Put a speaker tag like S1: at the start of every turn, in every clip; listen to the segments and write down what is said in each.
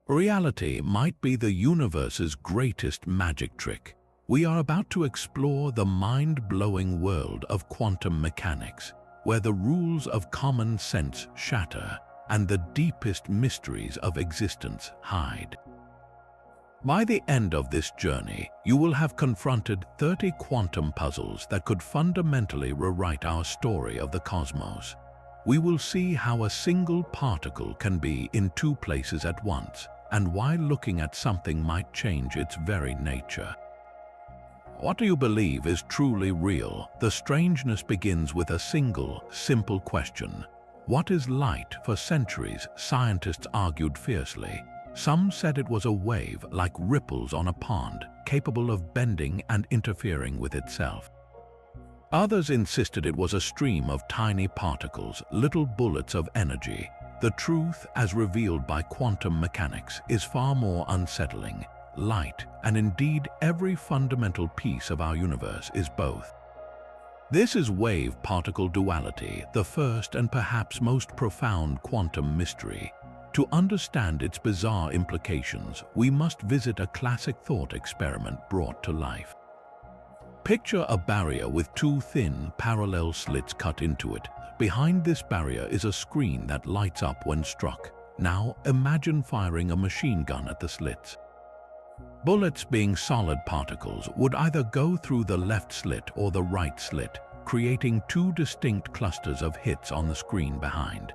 S1: Reality might be the universe's greatest magic trick. We are about to explore the mind-blowing world of quantum mechanics, where the rules of common sense shatter and the deepest mysteries of existence hide. By the end of this journey, you will have confronted 30 quantum puzzles that could fundamentally rewrite our story of the cosmos. We will see how a single particle can be in two places at once, and why looking at something might change its very nature. What do you believe is truly real? The strangeness begins with a single, simple question. What is light? For centuries, scientists argued fiercely. Some said it was a wave like ripples on a pond, capable of bending and interfering with itself. Others insisted it was a stream of tiny particles, little bullets of energy. The truth, as revealed by quantum mechanics, is far more unsettling. Light, and indeed every fundamental piece of our universe, is both. This is wave-particle duality, the first and perhaps most profound quantum mystery. To understand its bizarre implications, we must visit a classic thought experiment brought to life. Picture a barrier with two thin, parallel slits cut into it. Behind this barrier is a screen that lights up when struck. Now, imagine firing a machine gun at the slits. Bullets, being solid particles, would either go through the left slit or the right slit, creating two distinct clusters of hits on the screen behind.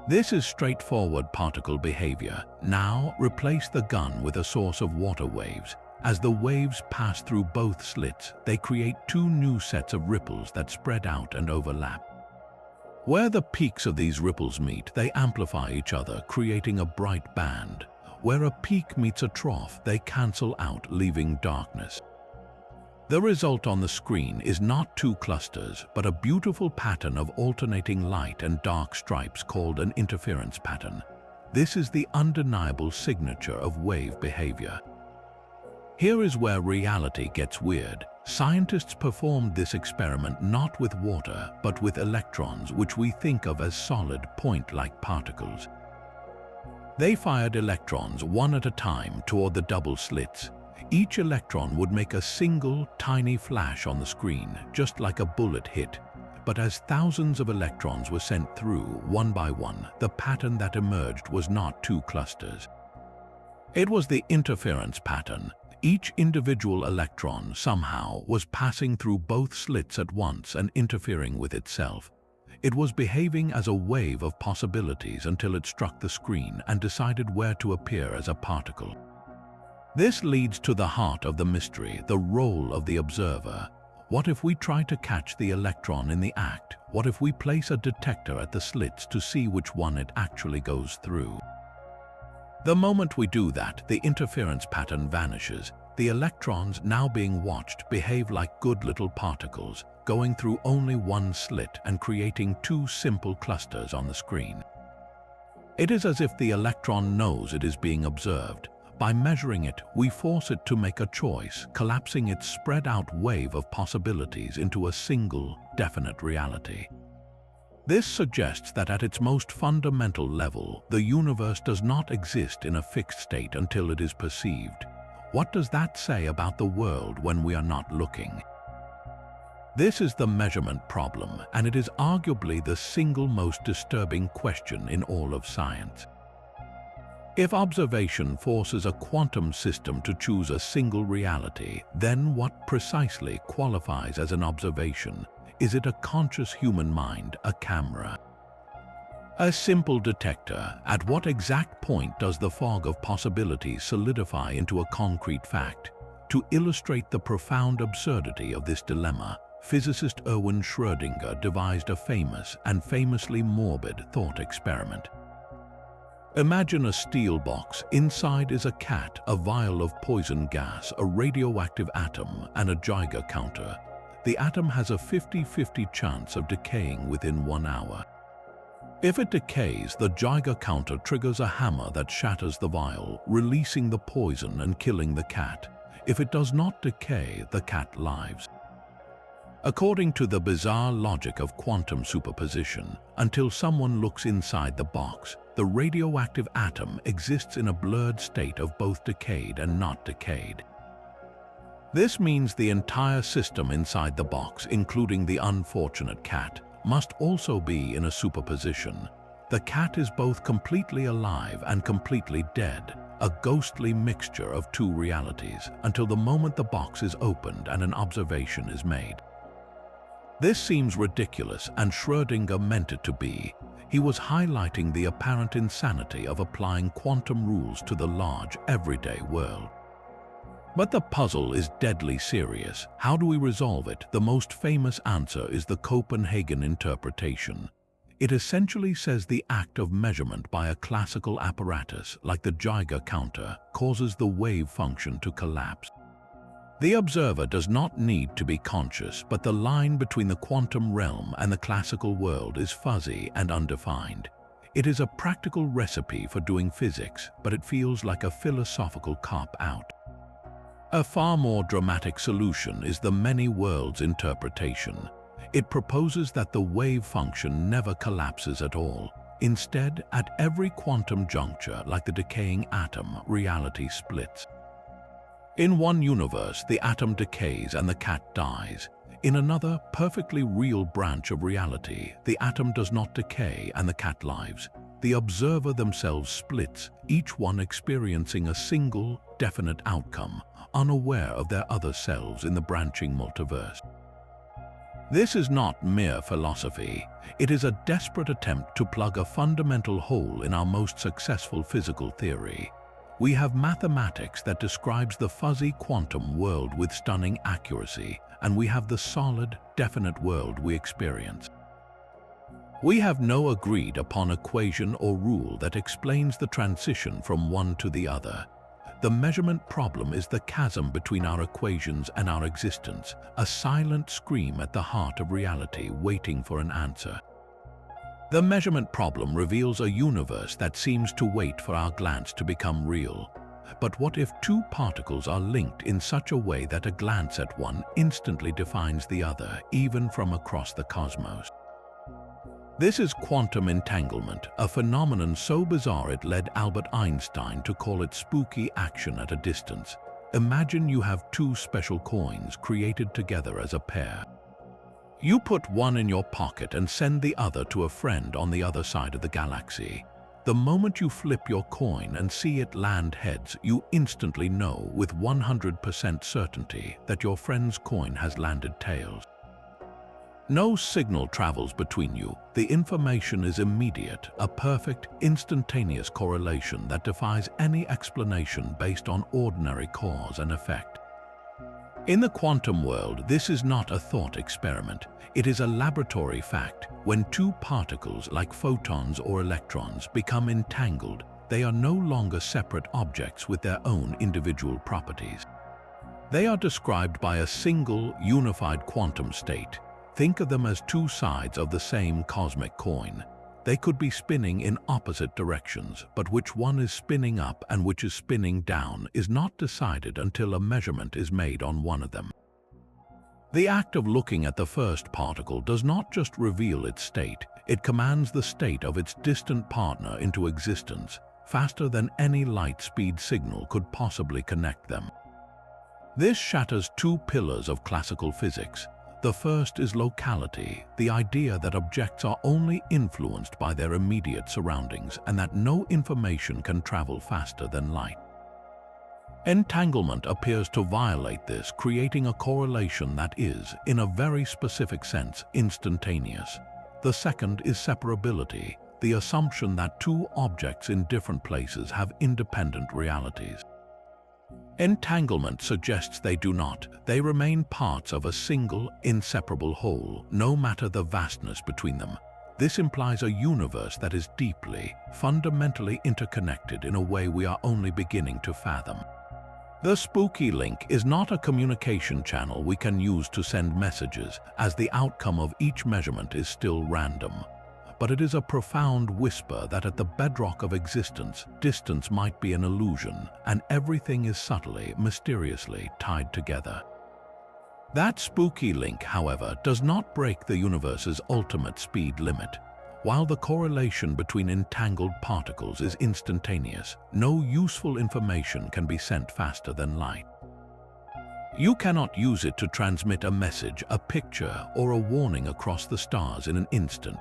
S1: This is straightforward particle behavior. Now, replace the gun with a source of water waves. As the waves pass through both slits, they create two new sets of ripples that spread out and overlap. Where the peaks of these ripples meet, they amplify each other, creating a bright band. Where a peak meets a trough, they cancel out, leaving darkness. The result on the screen is not two clusters, but a beautiful pattern of alternating light and dark stripes called an interference pattern. This is the undeniable signature of wave behavior. Here is where reality gets weird. Scientists performed this experiment not with water, but with electrons, which we think of as solid, point-like particles. They fired electrons one at a time toward the double slits. Each electron would make a single, tiny flash on the screen, just like a bullet hit. But as thousands of electrons were sent through, one by one, the pattern that emerged was not two clusters. It was the interference pattern. Each individual electron, somehow, was passing through both slits at once and interfering with itself. It was behaving as a wave of possibilities until it struck the screen and decided where to appear as a particle. This leads to the heart of the mystery, the role of the observer. What if we try to catch the electron in the act? What if we place a detector at the slits to see which one it actually goes through? The moment we do that, the interference pattern vanishes. The electrons, now being watched, behave like good little particles, going through only one slit and creating two simple clusters on the screen. It is as if the electron knows it is being observed. By measuring it, we force it to make a choice, collapsing its spread-out wave of possibilities into a single, definite reality. This suggests that at its most fundamental level, the universe does not exist in a fixed state until it is perceived. What does that say about the world when we are not looking? This is the measurement problem, and it is arguably the single most disturbing question in all of science. If observation forces a quantum system to choose a single reality, then what precisely qualifies as an observation? Is it a conscious human mind, a camera? A simple detector? At what exact point does the fog of possibilities solidify into a concrete fact? To illustrate the profound absurdity of this dilemma, physicist Erwin Schrödinger devised a famous and famously morbid thought experiment. Imagine a steel box. Inside is a cat, a vial of poison gas, a radioactive atom, and a Geiger counter. The atom has a 50-50 chance of decaying within 1 hour. If it decays, the Geiger counter triggers a hammer that shatters the vial, releasing the poison and killing the cat. If it does not decay, the cat lives. According to the bizarre logic of quantum superposition, until someone looks inside the box, the radioactive atom exists in a blurred state of both decayed and not decayed. This means the entire system inside the box, including the unfortunate cat, must also be in a superposition. The cat is both completely alive and completely dead, a ghostly mixture of two realities, until the moment the box is opened and an observation is made. This seems ridiculous, and Schrödinger meant it to be. He was highlighting the apparent insanity of applying quantum rules to the large, everyday world. But the puzzle is deadly serious. How do we resolve it? The most famous answer is the Copenhagen interpretation. It essentially says the act of measurement by a classical apparatus, like the Geiger counter, causes the wave function to collapse. The observer does not need to be conscious, but the line between the quantum realm and the classical world is fuzzy and undefined. It is a practical recipe for doing physics, but it feels like a philosophical cop-out. A far more dramatic solution is the many worlds interpretation. It proposes that the wave function never collapses at all. Instead, at every quantum juncture, like the decaying atom, reality splits. In one universe, the atom decays and the cat dies. In another, perfectly real branch of reality, the atom does not decay and the cat lives. The observer themselves splits, each one experiencing a single, definite outcome, unaware of their other selves in the branching multiverse. This is not mere philosophy. It is a desperate attempt to plug a fundamental hole in our most successful physical theory. We have mathematics that describes the fuzzy quantum world with stunning accuracy, and we have the solid, definite world we experience. We have no agreed upon equation or rule that explains the transition from one to the other. The measurement problem is the chasm between our equations and our existence, a silent scream at the heart of reality waiting for an answer. The measurement problem reveals a universe that seems to wait for our glance to become real. But what if two particles are linked in such a way that a glance at one instantly defines the other, even from across the cosmos? This is quantum entanglement, a phenomenon so bizarre it led Albert Einstein to call it spooky action at a distance. Imagine you have two special coins created together as a pair. You put one in your pocket and send the other to a friend on the other side of the galaxy. The moment you flip your coin and see it land heads, you instantly know with 100% certainty that your friend's coin has landed tails. No signal travels between you. The information is immediate, a perfect, instantaneous correlation that defies any explanation based on ordinary cause and effect. In the quantum world, this is not a thought experiment. It is a laboratory fact. When two particles, like photons or electrons, become entangled, they are no longer separate objects with their own individual properties. They are described by a single, unified quantum state. Think of them as two sides of the same cosmic coin. They could be spinning in opposite directions, but which one is spinning up and which is spinning down is not decided until a measurement is made on one of them. The act of looking at the first particle does not just reveal its state, it commands the state of its distant partner into existence, faster than any light-speed signal could possibly connect them. This shatters two pillars of classical physics. The first is locality, the idea that objects are only influenced by their immediate surroundings and that no information can travel faster than light. Entanglement appears to violate this, creating a correlation that is, in a very specific sense, instantaneous. The second is separability, the assumption that two objects in different places have independent realities. Entanglement suggests they do not. They remain parts of a single, inseparable whole, no matter the vastness between them. This implies a universe that is deeply, fundamentally interconnected in a way we are only beginning to fathom. The spooky link is not a communication channel we can use to send messages, as the outcome of each measurement is still random. But it is a profound whisper that at the bedrock of existence, distance might be an illusion, and everything is subtly, mysteriously tied together. That spooky link, however, does not break the universe's ultimate speed limit. While the correlation between entangled particles is instantaneous, no useful information can be sent faster than light. You cannot use it to transmit a message, a picture, or a warning across the stars in an instant.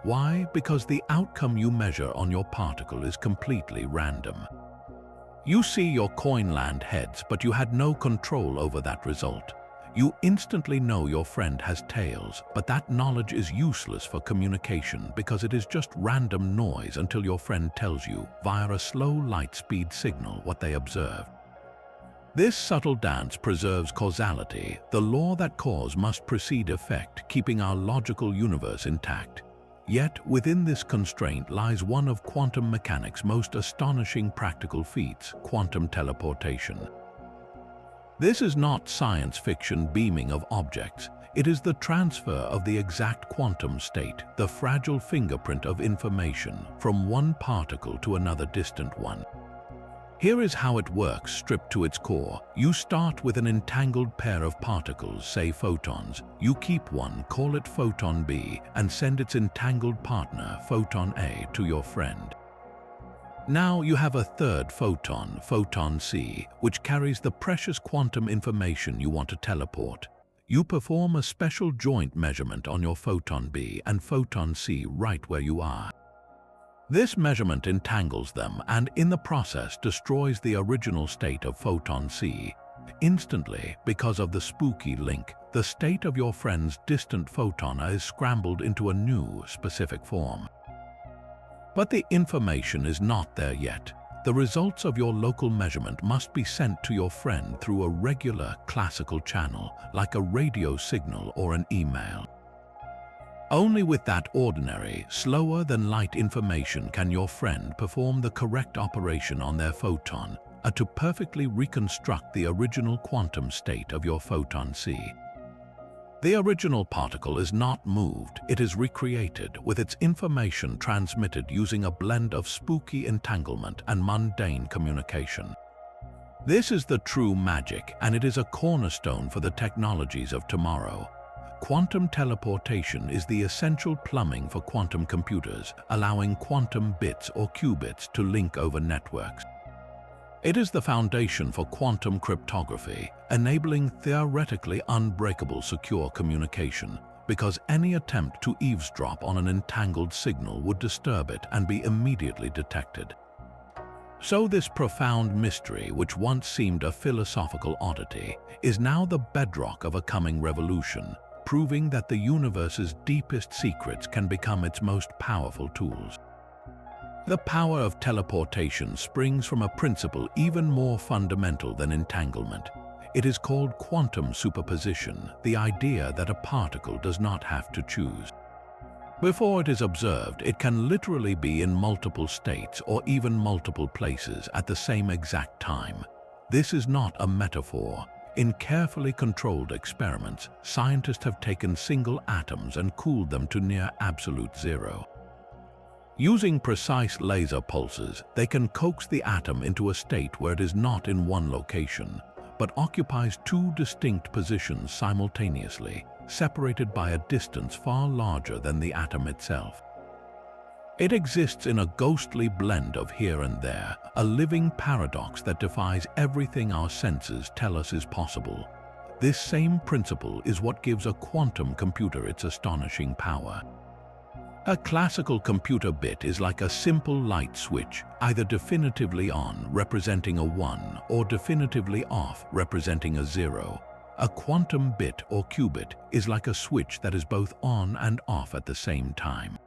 S1: Why? Because the outcome you measure on your particle is completely random. You see your coin land heads, but you had no control over that result. You instantly know your friend has tails, but that knowledge is useless for communication because it is just random noise until your friend tells you, via a slow light-speed signal, what they observed. This subtle dance preserves causality, the law that cause must precede effect, keeping our logical universe intact. Yet, within this constraint lies one of quantum mechanics' most astonishing practical feats, quantum teleportation. This is not science fiction beaming of objects. It is the transfer of the exact quantum state, the fragile fingerprint of information, from one particle to another distant one. Here is how it works stripped to its core. You start with an entangled pair of particles, say photons. You keep one, call it photon B, and send its entangled partner, photon A, to your friend. Now you have a third photon, photon C, which carries the precious quantum information you want to teleport. You perform a special joint measurement on your photon B and photon C right where you are. This measurement entangles them and, in the process, destroys the original state of photon C. Instantly, because of the spooky link, the state of your friend's distant photon is scrambled into a new, specific form. But the information is not there yet. The results of your local measurement must be sent to your friend through a regular, classical channel, like a radio signal or an email. Only with that ordinary, slower-than-light information can your friend perform the correct operation on their photon, to perfectly reconstruct the original quantum state of your photon C. The original particle is not moved, it is recreated, with its information transmitted using a blend of spooky entanglement and mundane communication. This is the true magic, and it is a cornerstone for the technologies of tomorrow. Quantum teleportation is the essential plumbing for quantum computers, allowing quantum bits or qubits to link over networks. It is the foundation for quantum cryptography, enabling theoretically unbreakable secure communication, because any attempt to eavesdrop on an entangled signal would disturb it and be immediately detected. So this profound mystery, which once seemed a philosophical oddity, is now the bedrock of a coming revolution, proving that the universe's deepest secrets can become its most powerful tools. The power of teleportation springs from a principle even more fundamental than entanglement. It is called quantum superposition, the idea that a particle does not have to choose. Before it is observed, it can literally be in multiple states or even multiple places at the same exact time. This is not a metaphor. In carefully controlled experiments, scientists have taken single atoms and cooled them to near absolute zero. Using precise laser pulses, they can coax the atom into a state where it is not in one location, but occupies two distinct positions simultaneously, separated by a distance far larger than the atom itself. It exists in a ghostly blend of here and there, a living paradox that defies everything our senses tell us is possible. This same principle is what gives a quantum computer its astonishing power. A classical computer bit is like a simple light switch, either definitively on, representing a 1, or definitively off, representing a 0. A quantum bit or qubit is like a switch that is both on and off at the same time.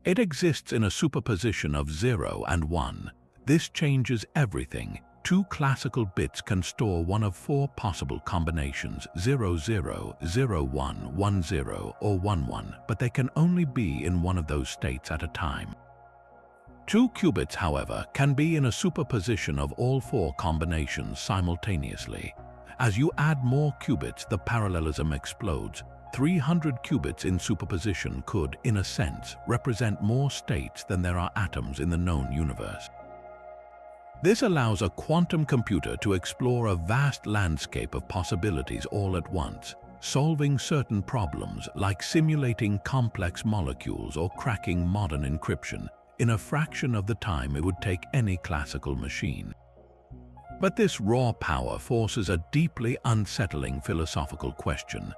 S1: It exists in a superposition of 0 and 1. This changes everything. Two classical bits can store one of four possible combinations, 00, 01, 10, or 11, but they can only be in one of those states at a time. Two qubits, however, can be in a superposition of all four combinations simultaneously. As you add more qubits, the parallelism explodes. 300 qubits in superposition could, in a sense, represent more states than there are atoms in the known universe. This allows a quantum computer to explore a vast landscape of possibilities all at once, solving certain problems like simulating complex molecules or cracking modern encryption in a fraction of the time it would take any classical machine. But this raw power forces a deeply unsettling philosophical question.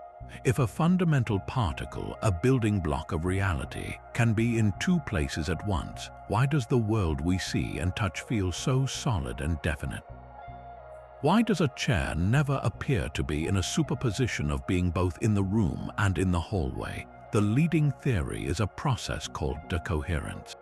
S1: If a fundamental particle, a building block of reality, can be in two places at once, why does the world we see and touch feel so solid and definite? Why does a chair never appear to be in a superposition of being both in the room and in the hallway? The leading theory is a process called decoherence.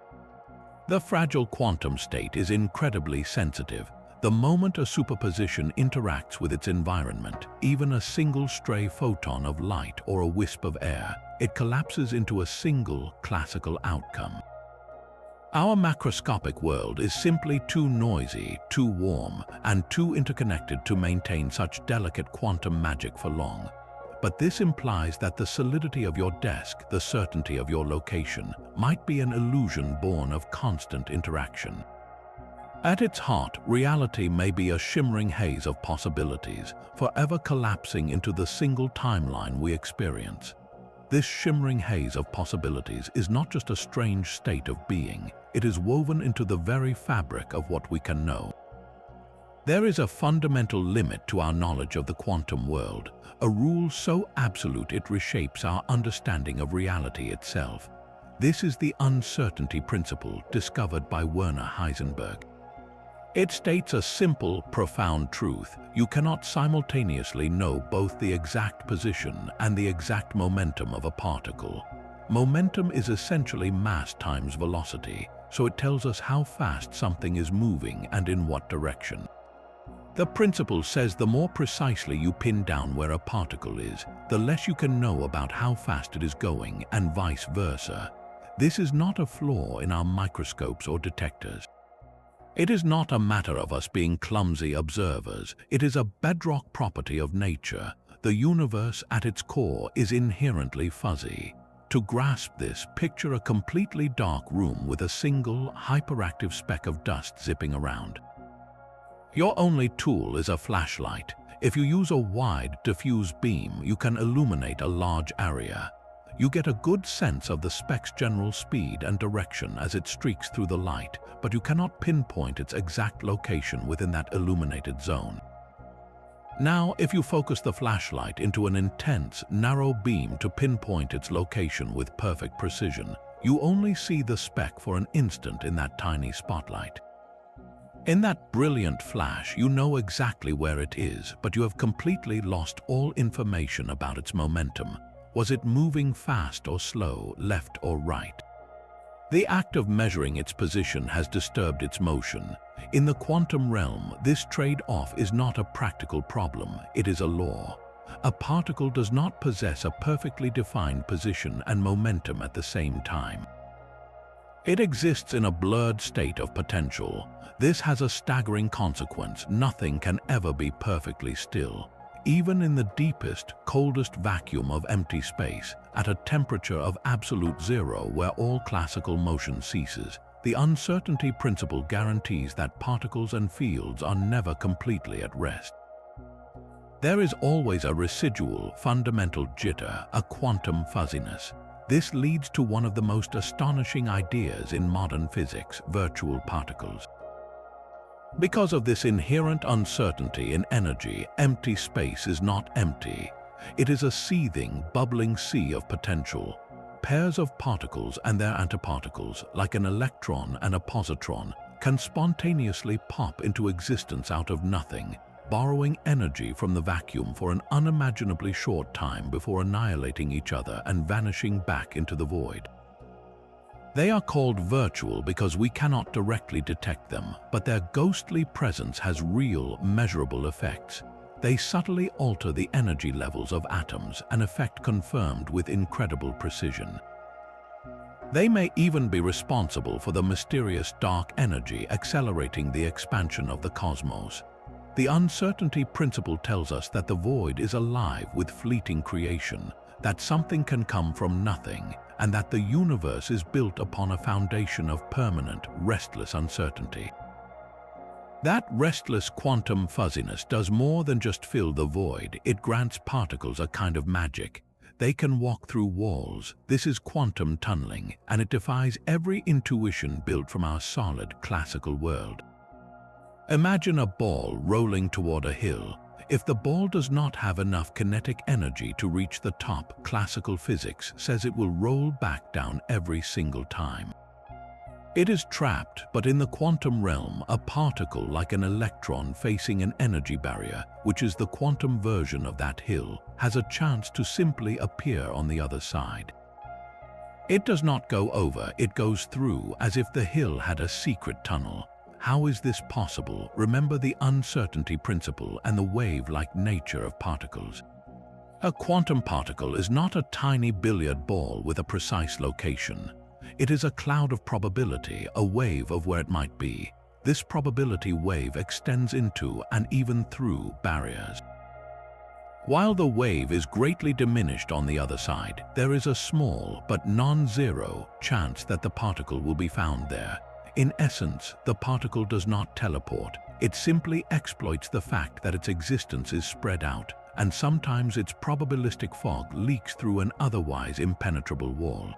S1: The fragile quantum state is incredibly sensitive. The moment a superposition interacts with its environment, even a single stray photon of light or a wisp of air, it collapses into a single classical outcome. Our macroscopic world is simply too noisy, too warm, and too interconnected to maintain such delicate quantum magic for long. But this implies that the solidity of your desk, the certainty of your location, might be an illusion born of constant interaction. At its heart, reality may be a shimmering haze of possibilities, forever collapsing into the single timeline we experience. This shimmering haze of possibilities is not just a strange state of being, it is woven into the very fabric of what we can know. There is a fundamental limit to our knowledge of the quantum world, a rule so absolute it reshapes our understanding of reality itself. This is the uncertainty principle discovered by Werner Heisenberg. It states a simple, profound truth: you cannot simultaneously know both the exact position and the exact momentum of a particle. Momentum is essentially mass times velocity, so it tells us how fast something is moving and in what direction. The principle says the more precisely you pin down where a particle is, the less you can know about how fast it is going, and vice versa. This is not a flaw in our microscopes or detectors. It is not a matter of us being clumsy observers. It is a bedrock property of nature. The universe at its core is inherently fuzzy. To grasp this, picture a completely dark room with a single, hyperactive speck of dust zipping around. Your only tool is a flashlight. If you use a wide, diffuse beam, you can illuminate a large area. You get a good sense of the speck's general speed and direction as it streaks through the light, but you cannot pinpoint its exact location within that illuminated zone. Now, if you focus the flashlight into an intense, narrow beam to pinpoint its location with perfect precision, you only see the speck for an instant in that tiny spotlight. In that brilliant flash, you know exactly where it is, but you have completely lost all information about its momentum. Was it moving fast or slow, left or right? The act of measuring its position has disturbed its motion. In the quantum realm, this trade-off is not a practical problem, it is a law. A particle does not possess a perfectly defined position and momentum at the same time. It exists in a blurred state of potential. This has a staggering consequence: nothing can ever be perfectly still. Even in the deepest, coldest vacuum of empty space, at a temperature of absolute zero where all classical motion ceases, the uncertainty principle guarantees that particles and fields are never completely at rest. There is always a residual, fundamental jitter, a quantum fuzziness. This leads to one of the most astonishing ideas in modern physics: virtual particles. Because of this inherent uncertainty in energy, empty space is not empty. It is a seething, bubbling sea of potential. Pairs of particles and their antiparticles, like an electron and a positron, can spontaneously pop into existence out of nothing, borrowing energy from the vacuum for an unimaginably short time before annihilating each other and vanishing back into the void. They are called virtual because we cannot directly detect them, but their ghostly presence has real, measurable effects. They subtly alter the energy levels of atoms, an effect confirmed with incredible precision. They may even be responsible for the mysterious dark energy accelerating the expansion of the cosmos. The uncertainty principle tells us that the void is alive with fleeting creation, that something can come from nothing, and that the universe is built upon a foundation of permanent, restless uncertainty. That restless quantum fuzziness does more than just fill the void. It grants particles a kind of magic. They can walk through walls. This is quantum tunneling, and it defies every intuition built from our solid classical world. Imagine a ball rolling toward a hill. If the ball does not have enough kinetic energy to reach the top, classical physics says it will roll back down every single time. It is trapped, but in the quantum realm, a particle like an electron facing an energy barrier, which is the quantum version of that hill, has a chance to simply appear on the other side. It does not go over, it goes through, as if the hill had a secret tunnel. How is this possible? Remember the uncertainty principle and the wave-like nature of particles. A quantum particle is not a tiny billiard ball with a precise location. It is a cloud of probability, a wave of where it might be. This probability wave extends into and even through barriers. While the wave is greatly diminished on the other side, there is a small but non-zero chance that the particle will be found there. In essence, the particle does not teleport. It simply exploits the fact that its existence is spread out, and sometimes its probabilistic fog leaks through an otherwise impenetrable wall.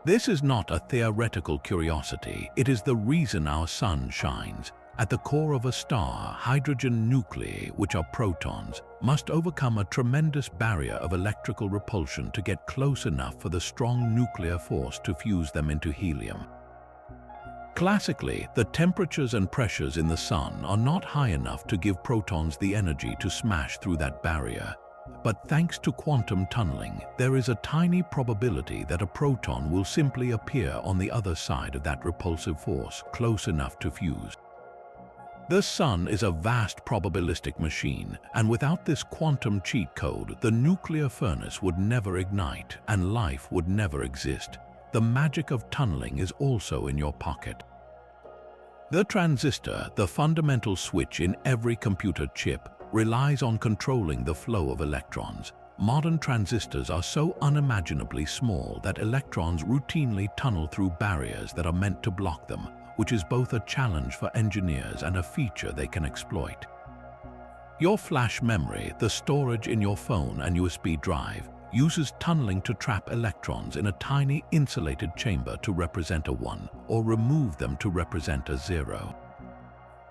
S1: This is not a theoretical curiosity, it is the reason our sun shines. At the core of a star, hydrogen nuclei, which are protons, must overcome a tremendous barrier of electrical repulsion to get close enough for the strong nuclear force to fuse them into helium. Classically, the temperatures and pressures in the sun are not high enough to give protons the energy to smash through that barrier. But thanks to quantum tunneling, there is a tiny probability that a proton will simply appear on the other side of that repulsive force, close enough to fuse. The sun is a vast probabilistic machine, and without this quantum cheat code, the nuclear furnace would never ignite and life would never exist. The magic of tunneling is also in your pocket. The transistor, the fundamental switch in every computer chip, relies on controlling the flow of electrons. Modern transistors are so unimaginably small that electrons routinely tunnel through barriers that are meant to block them, which is both a challenge for engineers and a feature they can exploit. Your flash memory, the storage in your phone and USB drive, uses tunneling to trap electrons in a tiny insulated chamber to represent a 1 or remove them to represent a 0.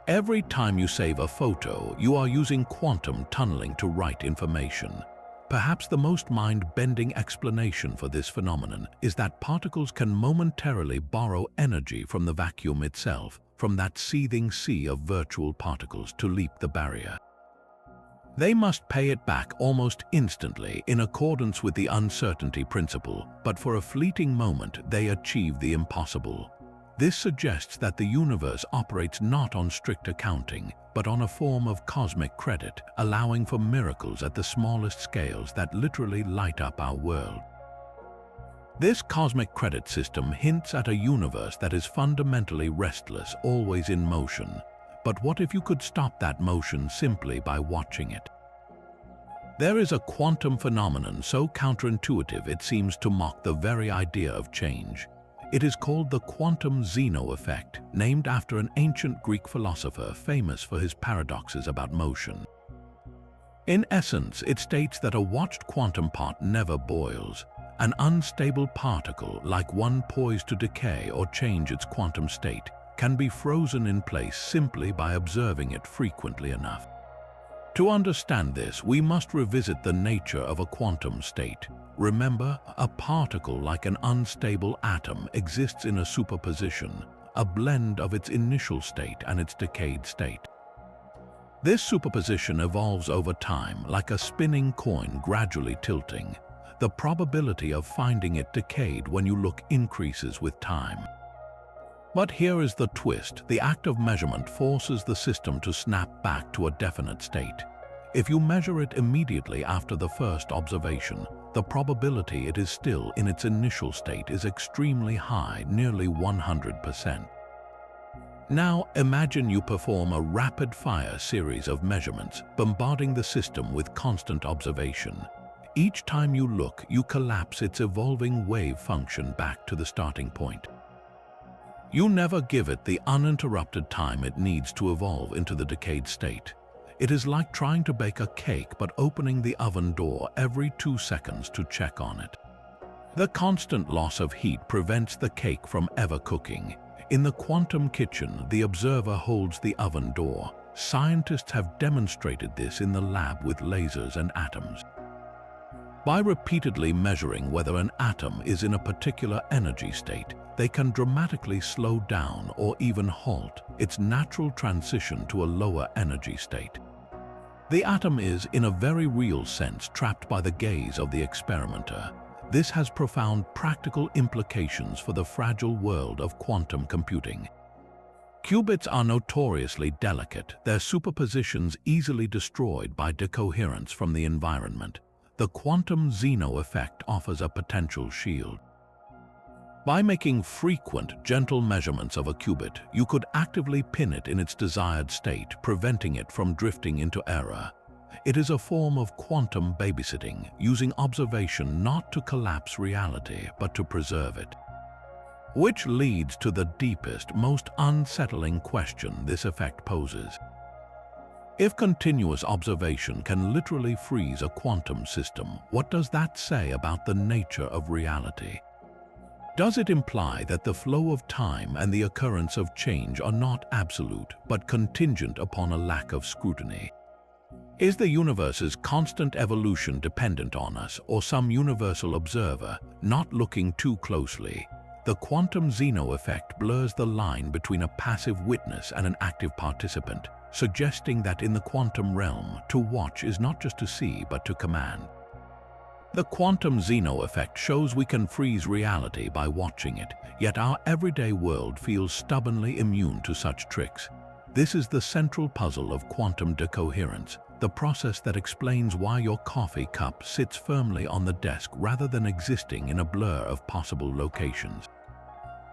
S1: Every time you save a photo, you are using quantum tunneling to write information. Perhaps the most mind-bending explanation for this phenomenon is that particles can momentarily borrow energy from the vacuum itself, from that seething sea of virtual particles, to leap the barrier. They must pay it back almost instantly in accordance with the uncertainty principle, but for a fleeting moment they achieve the impossible. This suggests that the universe operates not on strict accounting, but on a form of cosmic credit, allowing for miracles at the smallest scales that literally light up our world. This cosmic credit system hints at a universe that is fundamentally restless, always in motion. But what if you could stop that motion simply by watching it? There is a quantum phenomenon so counterintuitive it seems to mock the very idea of change. It is called the quantum Zeno effect, named after an ancient Greek philosopher famous for his paradoxes about motion. In essence, it states that a watched quantum pot never boils. An unstable particle, like one poised to decay or change its quantum state, can be frozen in place simply by observing it frequently enough. To understand this, we must revisit the nature of a quantum state. Remember, a particle like an unstable atom exists in a superposition, a blend of its initial state and its decayed state. This superposition evolves over time, like a spinning coin gradually tilting. The probability of finding it decayed when you look increases with time. But here is the twist. The act of measurement forces the system to snap back to a definite state. If you measure it immediately after the first observation, the probability it is still in its initial state is extremely high, nearly 100%. Now imagine you perform a rapid-fire series of measurements, bombarding the system with constant observation. Each time you look, you collapse its evolving wave function back to the starting point. You never give it the uninterrupted time it needs to evolve into the decayed state. It is like trying to bake a cake but opening the oven door every 2 seconds to check on it. The constant loss of heat prevents the cake from ever cooking. In the quantum kitchen, the observer holds the oven door. Scientists have demonstrated this in the lab with lasers and atoms. By repeatedly measuring whether an atom is in a particular energy state, they can dramatically slow down or even halt its natural transition to a lower energy state. The atom is, in a very real sense, trapped by the gaze of the experimenter. This has profound practical implications for the fragile world of quantum computing. Qubits are notoriously delicate, their superpositions easily destroyed by decoherence from the environment. The quantum Zeno effect offers a potential shield. By making frequent, gentle measurements of a qubit, you could actively pin it in its desired state, preventing it from drifting into error. It is a form of quantum babysitting, using observation not to collapse reality, but to preserve it. Which leads to the deepest, most unsettling question this effect poses. If continuous observation can literally freeze a quantum system, what does that say about the nature of reality? Does it imply that the flow of time and the occurrence of change are not absolute, but contingent upon a lack of scrutiny? Is the universe's constant evolution dependent on us or some universal observer not looking too closely? The quantum Zeno effect blurs the line between a passive witness and an active participant, suggesting that in the quantum realm, to watch is not just to see but to command. The quantum Zeno effect shows we can freeze reality by watching it, yet our everyday world feels stubbornly immune to such tricks. This is the central puzzle of quantum decoherence, the process that explains why your coffee cup sits firmly on the desk rather than existing in a blur of possible locations.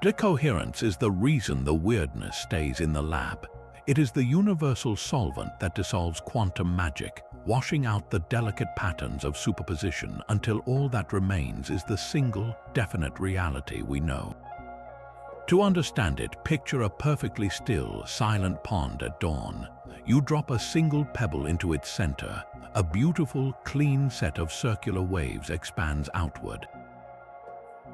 S1: Decoherence is the reason the weirdness stays in the lab. It is the universal solvent that dissolves quantum magic, washing out the delicate patterns of superposition until all that remains is the single, definite reality we know. To understand it, picture a perfectly still, silent pond at dawn. You drop a single pebble into its center. A beautiful, clean set of circular waves expands outward.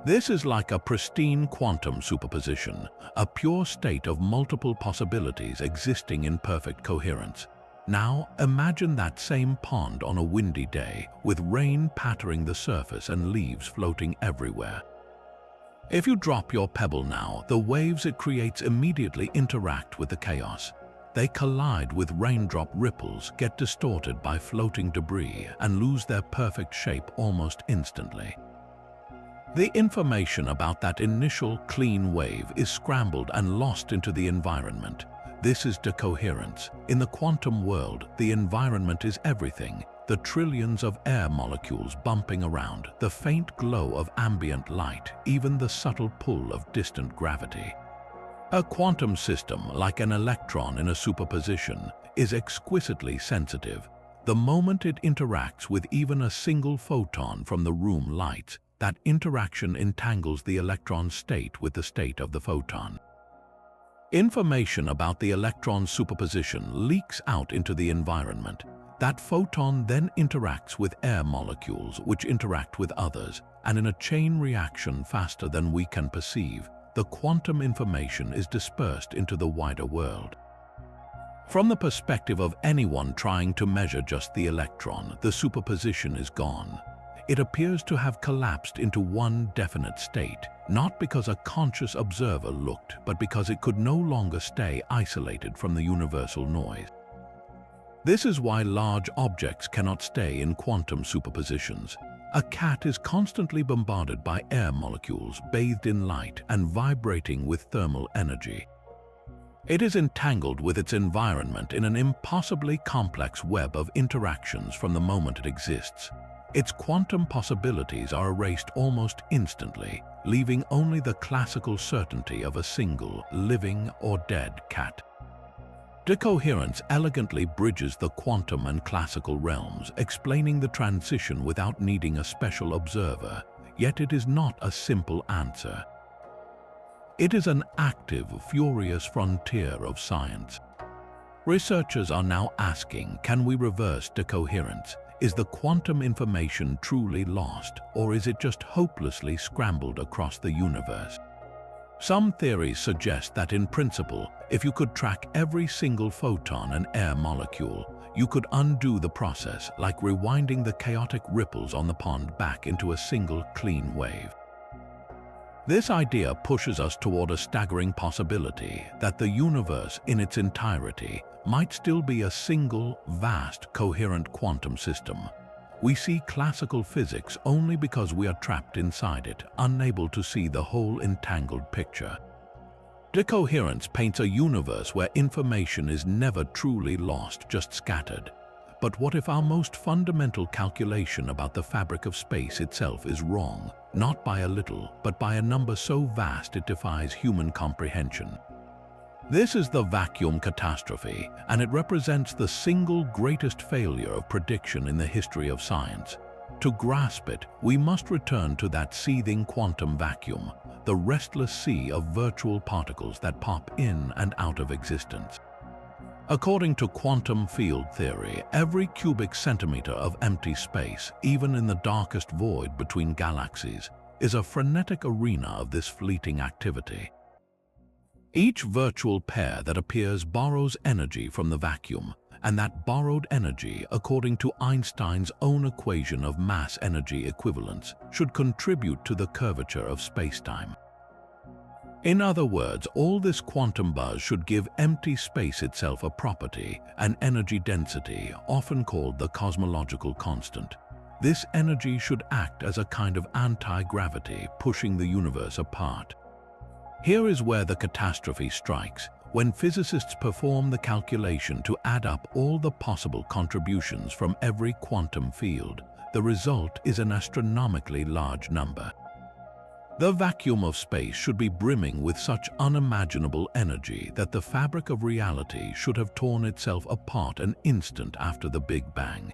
S1: This is like a pristine quantum superposition, a pure state of multiple possibilities existing in perfect coherence. Now, imagine that same pond on a windy day, with rain pattering the surface and leaves floating everywhere. If you drop your pebble now, the waves it creates immediately interact with the chaos. They collide with raindrop ripples, get distorted by floating debris, and lose their perfect shape almost instantly. The information about that initial clean wave is scrambled and lost into the environment. This is decoherence. In the quantum world, the environment is everything. The trillions of air molecules bumping around, the faint glow of ambient light, even the subtle pull of distant gravity. A quantum system, like an electron in a superposition, is exquisitely sensitive. The moment it interacts with even a single photon from the room light, that interaction entangles the electron's state with the state of the photon. Information about the electron's superposition leaks out into the environment. That photon then interacts with air molecules, which interact with others, and in a chain reaction faster than we can perceive, the quantum information is dispersed into the wider world. From the perspective of anyone trying to measure just the electron, the superposition is gone. It appears to have collapsed into one definite state, not because a conscious observer looked, but because it could no longer stay isolated from the universal noise. This is why large objects cannot stay in quantum superpositions. A cat is constantly bombarded by air molecules, bathed in light and vibrating with thermal energy. It is entangled with its environment in an impossibly complex web of interactions from the moment it exists. Its quantum possibilities are erased almost instantly, leaving only the classical certainty of a single, living or dead cat. Decoherence elegantly bridges the quantum and classical realms, explaining the transition without needing a special observer, yet it is not a simple answer. It is an active, furious frontier of science. Researchers are now asking, can we reverse decoherence? Is the quantum information truly lost, or is it just hopelessly scrambled across the universe? Some theories suggest that in principle, if you could track every single photon and air molecule, you could undo the process, like rewinding the chaotic ripples on the pond back into a single clean wave. This idea pushes us toward a staggering possibility that the universe in its entirety might still be a single, vast, coherent quantum system. We see classical physics only because we are trapped inside it, unable to see the whole entangled picture. Decoherence paints a universe where information is never truly lost, just scattered. But what if our most fundamental calculation about the fabric of space itself is wrong, not by a little, but by a number so vast it defies human comprehension? This is the vacuum catastrophe, and it represents the single greatest failure of prediction in the history of science. To grasp it, we must return to that seething quantum vacuum, the restless sea of virtual particles that pop in and out of existence. According to quantum field theory, every cubic centimeter of empty space, even in the darkest void between galaxies, is a frenetic arena of this fleeting activity. Each virtual pair that appears borrows energy from the vacuum, and that borrowed energy, according to Einstein's own equation of mass-energy equivalence, should contribute to the curvature of spacetime. In other words, all this quantum buzz should give empty space itself a property, an energy density, often called the cosmological constant. This energy should act as a kind of anti-gravity, pushing the universe apart. Here is where the catastrophe strikes. When physicists perform the calculation to add up all the possible contributions from every quantum field, the result is an astronomically large number. The vacuum of space should be brimming with such unimaginable energy that the fabric of reality should have torn itself apart an instant after the Big Bang.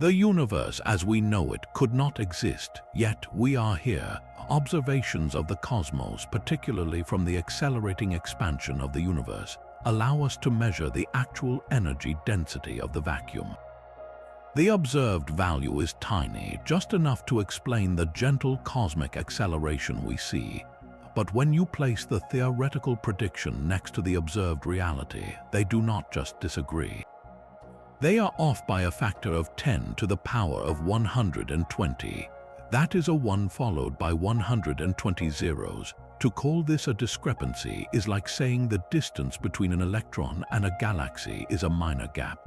S1: The universe as we know it could not exist, yet we are here. Observations of the cosmos, particularly from the accelerating expansion of the universe, allow us to measure the actual energy density of the vacuum. The observed value is tiny, just enough to explain the gentle cosmic acceleration we see. But when you place the theoretical prediction next to the observed reality, they do not just disagree. They are off by a factor of 10 to the power of 120. That is a 1 followed by 120 zeros. To call this a discrepancy is like saying the distance between an electron and a galaxy is a minor gap.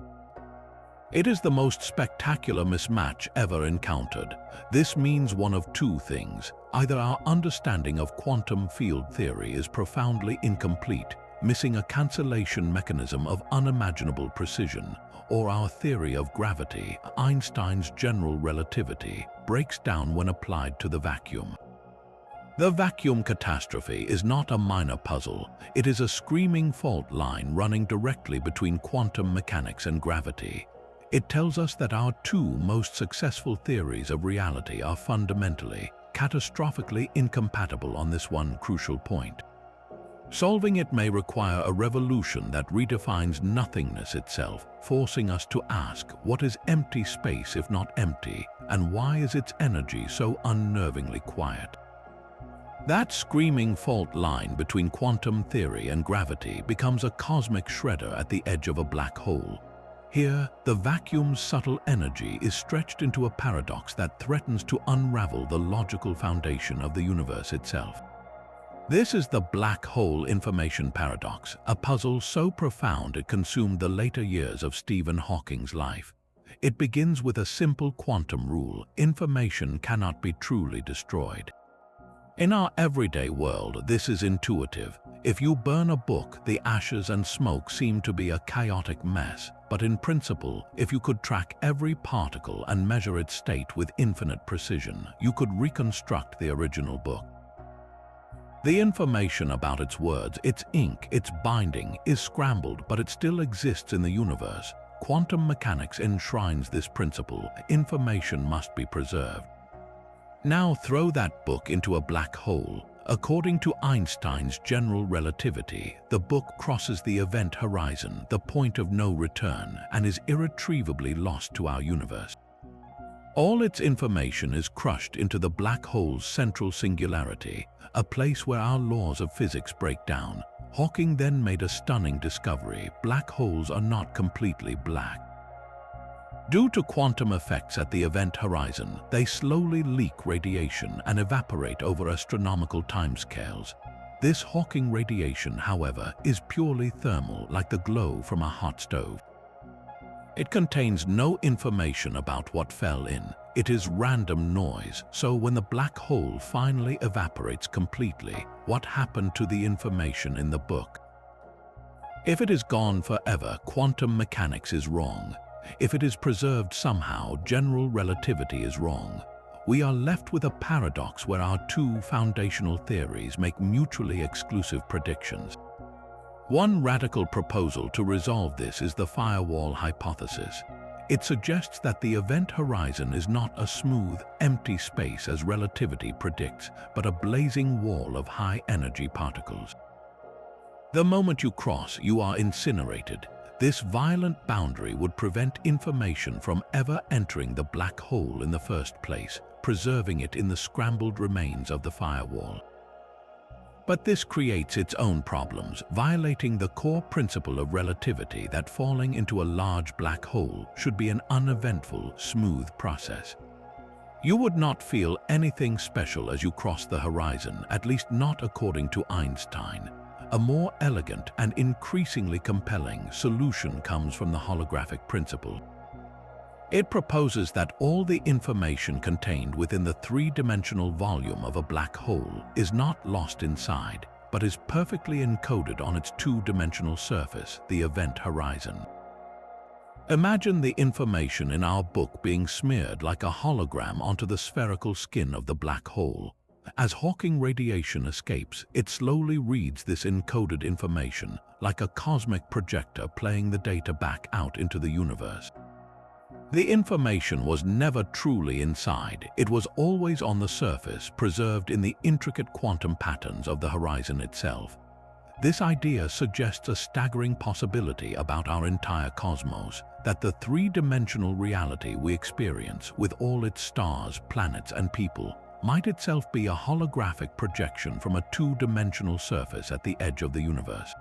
S1: It is the most spectacular mismatch ever encountered. This means one of two things. Either our understanding of quantum field theory is profoundly incomplete, missing a cancellation mechanism of unimaginable precision, or our theory of gravity, Einstein's general relativity, breaks down when applied to the vacuum. The vacuum catastrophe is not a minor puzzle. It is a screaming fault line running directly between quantum mechanics and gravity. It tells us that our two most successful theories of reality are fundamentally, catastrophically incompatible on this one crucial point. Solving it may require a revolution that redefines nothingness itself, forcing us to ask, what is empty space if not empty, and why is its energy so unnervingly quiet? That screaming fault line between quantum theory and gravity becomes a cosmic shredder at the edge of a black hole. Here, the vacuum's subtle energy is stretched into a paradox that threatens to unravel the logical foundation of the universe itself. This is the black hole information paradox, a puzzle so profound it consumed the later years of Stephen Hawking's life. It begins with a simple quantum rule: information cannot be truly destroyed. In our everyday world, this is intuitive. If you burn a book, the ashes and smoke seem to be a chaotic mess. But in principle, if you could track every particle and measure its state with infinite precision, you could reconstruct the original book. The information about its words, its ink, its binding is scrambled, but it still exists in the universe. Quantum mechanics enshrines this principle: information must be preserved. Now throw that book into a black hole. According to Einstein's general relativity, the book crosses the event horizon, the point of no return, and is irretrievably lost to our universe. All its information is crushed into the black hole's central singularity, a place where our laws of physics break down. Hawking then made a stunning discovery: black holes are not completely black. Due to quantum effects at the event horizon, they slowly leak radiation and evaporate over astronomical timescales. This Hawking radiation, however, is purely thermal, like the glow from a hot stove. It contains no information about what fell in. It is random noise, so when the black hole finally evaporates completely, what happened to the information in the book? If it is gone forever, quantum mechanics is wrong. If it is preserved somehow, general relativity is wrong. We are left with a paradox where our two foundational theories make mutually exclusive predictions. One radical proposal to resolve this is the firewall hypothesis. It suggests that the event horizon is not a smooth, empty space as relativity predicts, but a blazing wall of high-energy particles. The moment you cross, you are incinerated. This violent boundary would prevent information from ever entering the black hole in the first place, preserving it in the scrambled remains of the firewall. But this creates its own problems, violating the core principle of relativity that falling into a large black hole should be an uneventful, smooth process. You would not feel anything special as you cross the horizon, at least not according to Einstein. A more elegant and increasingly compelling solution comes from the holographic principle. It proposes that all the information contained within the three-dimensional volume of a black hole is not lost inside, but is perfectly encoded on its two-dimensional surface, the event horizon. Imagine the information in our book being smeared like a hologram onto the spherical skin of the black hole. As Hawking radiation escapes, it slowly reads this encoded information, like a cosmic projector playing the data back out into the universe. The information was never truly inside. It was always on the surface, preserved in the intricate quantum patterns of the horizon itself. This idea suggests a staggering possibility about our entire cosmos, that the three-dimensional reality we experience, with all its stars, planets, and people, might itself be a holographic projection from a two-dimensional surface at the edge of the universe.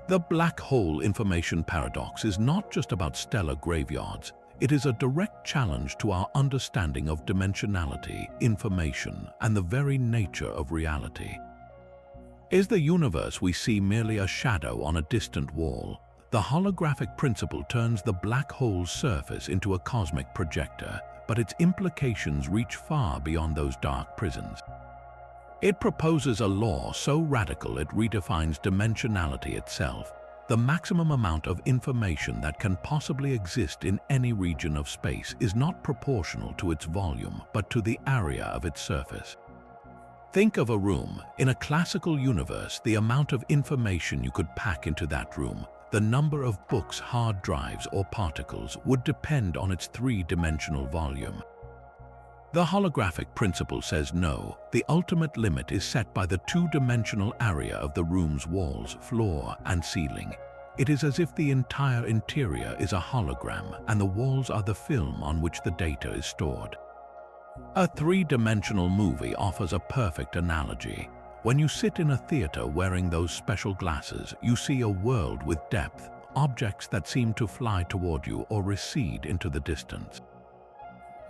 S1: The black hole information paradox is not just about stellar graveyards. It is a direct challenge to our understanding of dimensionality, information, and the very nature of reality. Is the universe we see merely a shadow on a distant wall? The holographic principle turns the black hole's surface into a cosmic projector, but its implications reach far beyond those dark prisons. It proposes a law so radical it redefines dimensionality itself. The maximum amount of information that can possibly exist in any region of space is not proportional to its volume, but to the area of its surface. Think of a room. In a classical universe, the amount of information you could pack into that room, the number of books, hard drives, or particles, would depend on its three-dimensional volume. The holographic principle says no. The ultimate limit is set by the two-dimensional area of the room's walls, floor, and ceiling. It is as if the entire interior is a hologram and the walls are the film on which the data is stored. A three-dimensional movie offers a perfect analogy. When you sit in a theater wearing those special glasses, you see a world with depth, objects that seem to fly toward you or recede into the distance.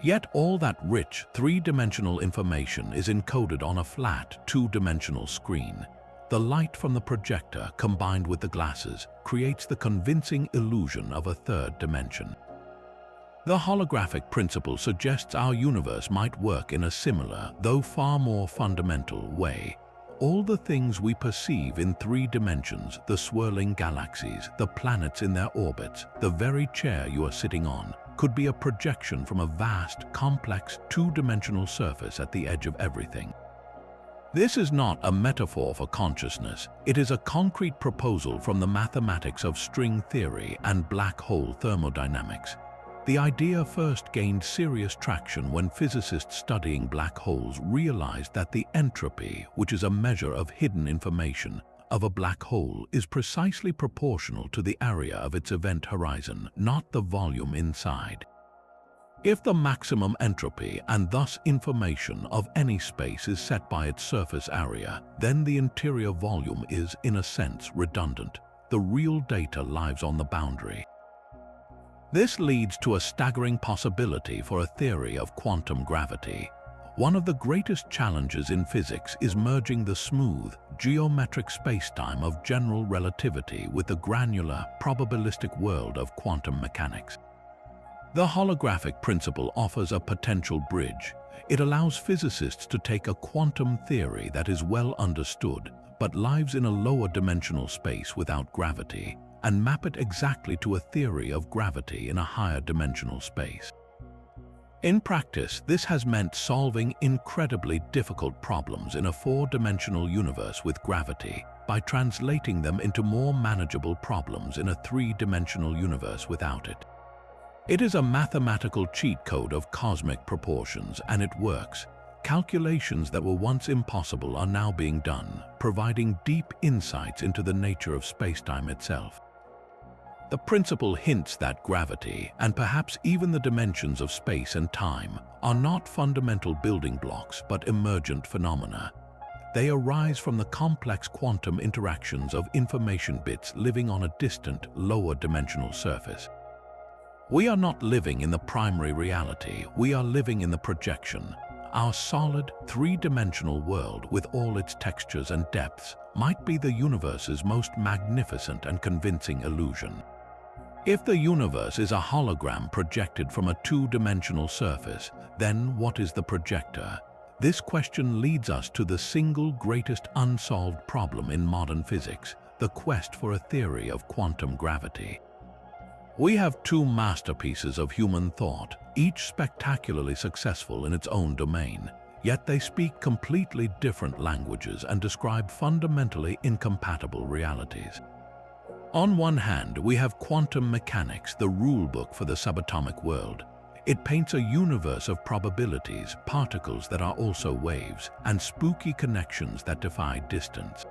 S1: Yet all that rich, three-dimensional information is encoded on a flat, two-dimensional screen. The light from the projector, combined with the glasses, creates the convincing illusion of a third dimension. The holographic principle suggests our universe might work in a similar, though far more fundamental, way. All the things we perceive in three dimensions, the swirling galaxies, the planets in their orbits, the very chair you are sitting on, could be a projection from a vast, complex, two-dimensional surface at the edge of everything. This is not a metaphor for consciousness. It is a concrete proposal from the mathematics of string theory and black hole thermodynamics. The idea first gained serious traction when physicists studying black holes realized that the entropy, which is a measure of hidden information, of a black hole is precisely proportional to the area of its event horizon, not the volume inside. If the maximum entropy and thus information of any space is set by its surface area, then the interior volume is, in a sense, redundant. The real data lies on the boundary. This leads to a staggering possibility for a theory of quantum gravity. One of the greatest challenges in physics is merging the smooth, geometric spacetime of general relativity with the granular, probabilistic world of quantum mechanics. The holographic principle offers a potential bridge. It allows physicists to take a quantum theory that is well understood, but lives in a lower dimensional space without gravity, and map it exactly to a theory of gravity in a higher dimensional space. In practice, this has meant solving incredibly difficult problems in a four-dimensional universe with gravity by translating them into more manageable problems in a three-dimensional universe without it. It is a mathematical cheat code of cosmic proportions, and it works. Calculations that were once impossible are now being done, providing deep insights into the nature of spacetime itself. The principle hints that gravity, and perhaps even the dimensions of space and time, are not fundamental building blocks but emergent phenomena. They arise from the complex quantum interactions of information bits living on a distant, lower dimensional surface. We are not living in the primary reality, we are living in the projection. Our solid, three-dimensional world, with all its textures and depths, might be the universe's most magnificent and convincing illusion. If the universe is a hologram projected from a two-dimensional surface, then what is the projector? This question leads us to the single greatest unsolved problem in modern physics, the quest for a theory of quantum gravity. We have two masterpieces of human thought, each spectacularly successful in its own domain, yet they speak completely different languages and describe fundamentally incompatible realities. On one hand, we have quantum mechanics, the rulebook for the subatomic world. It paints a universe of probabilities, particles that are also waves, and spooky connections that defy distance.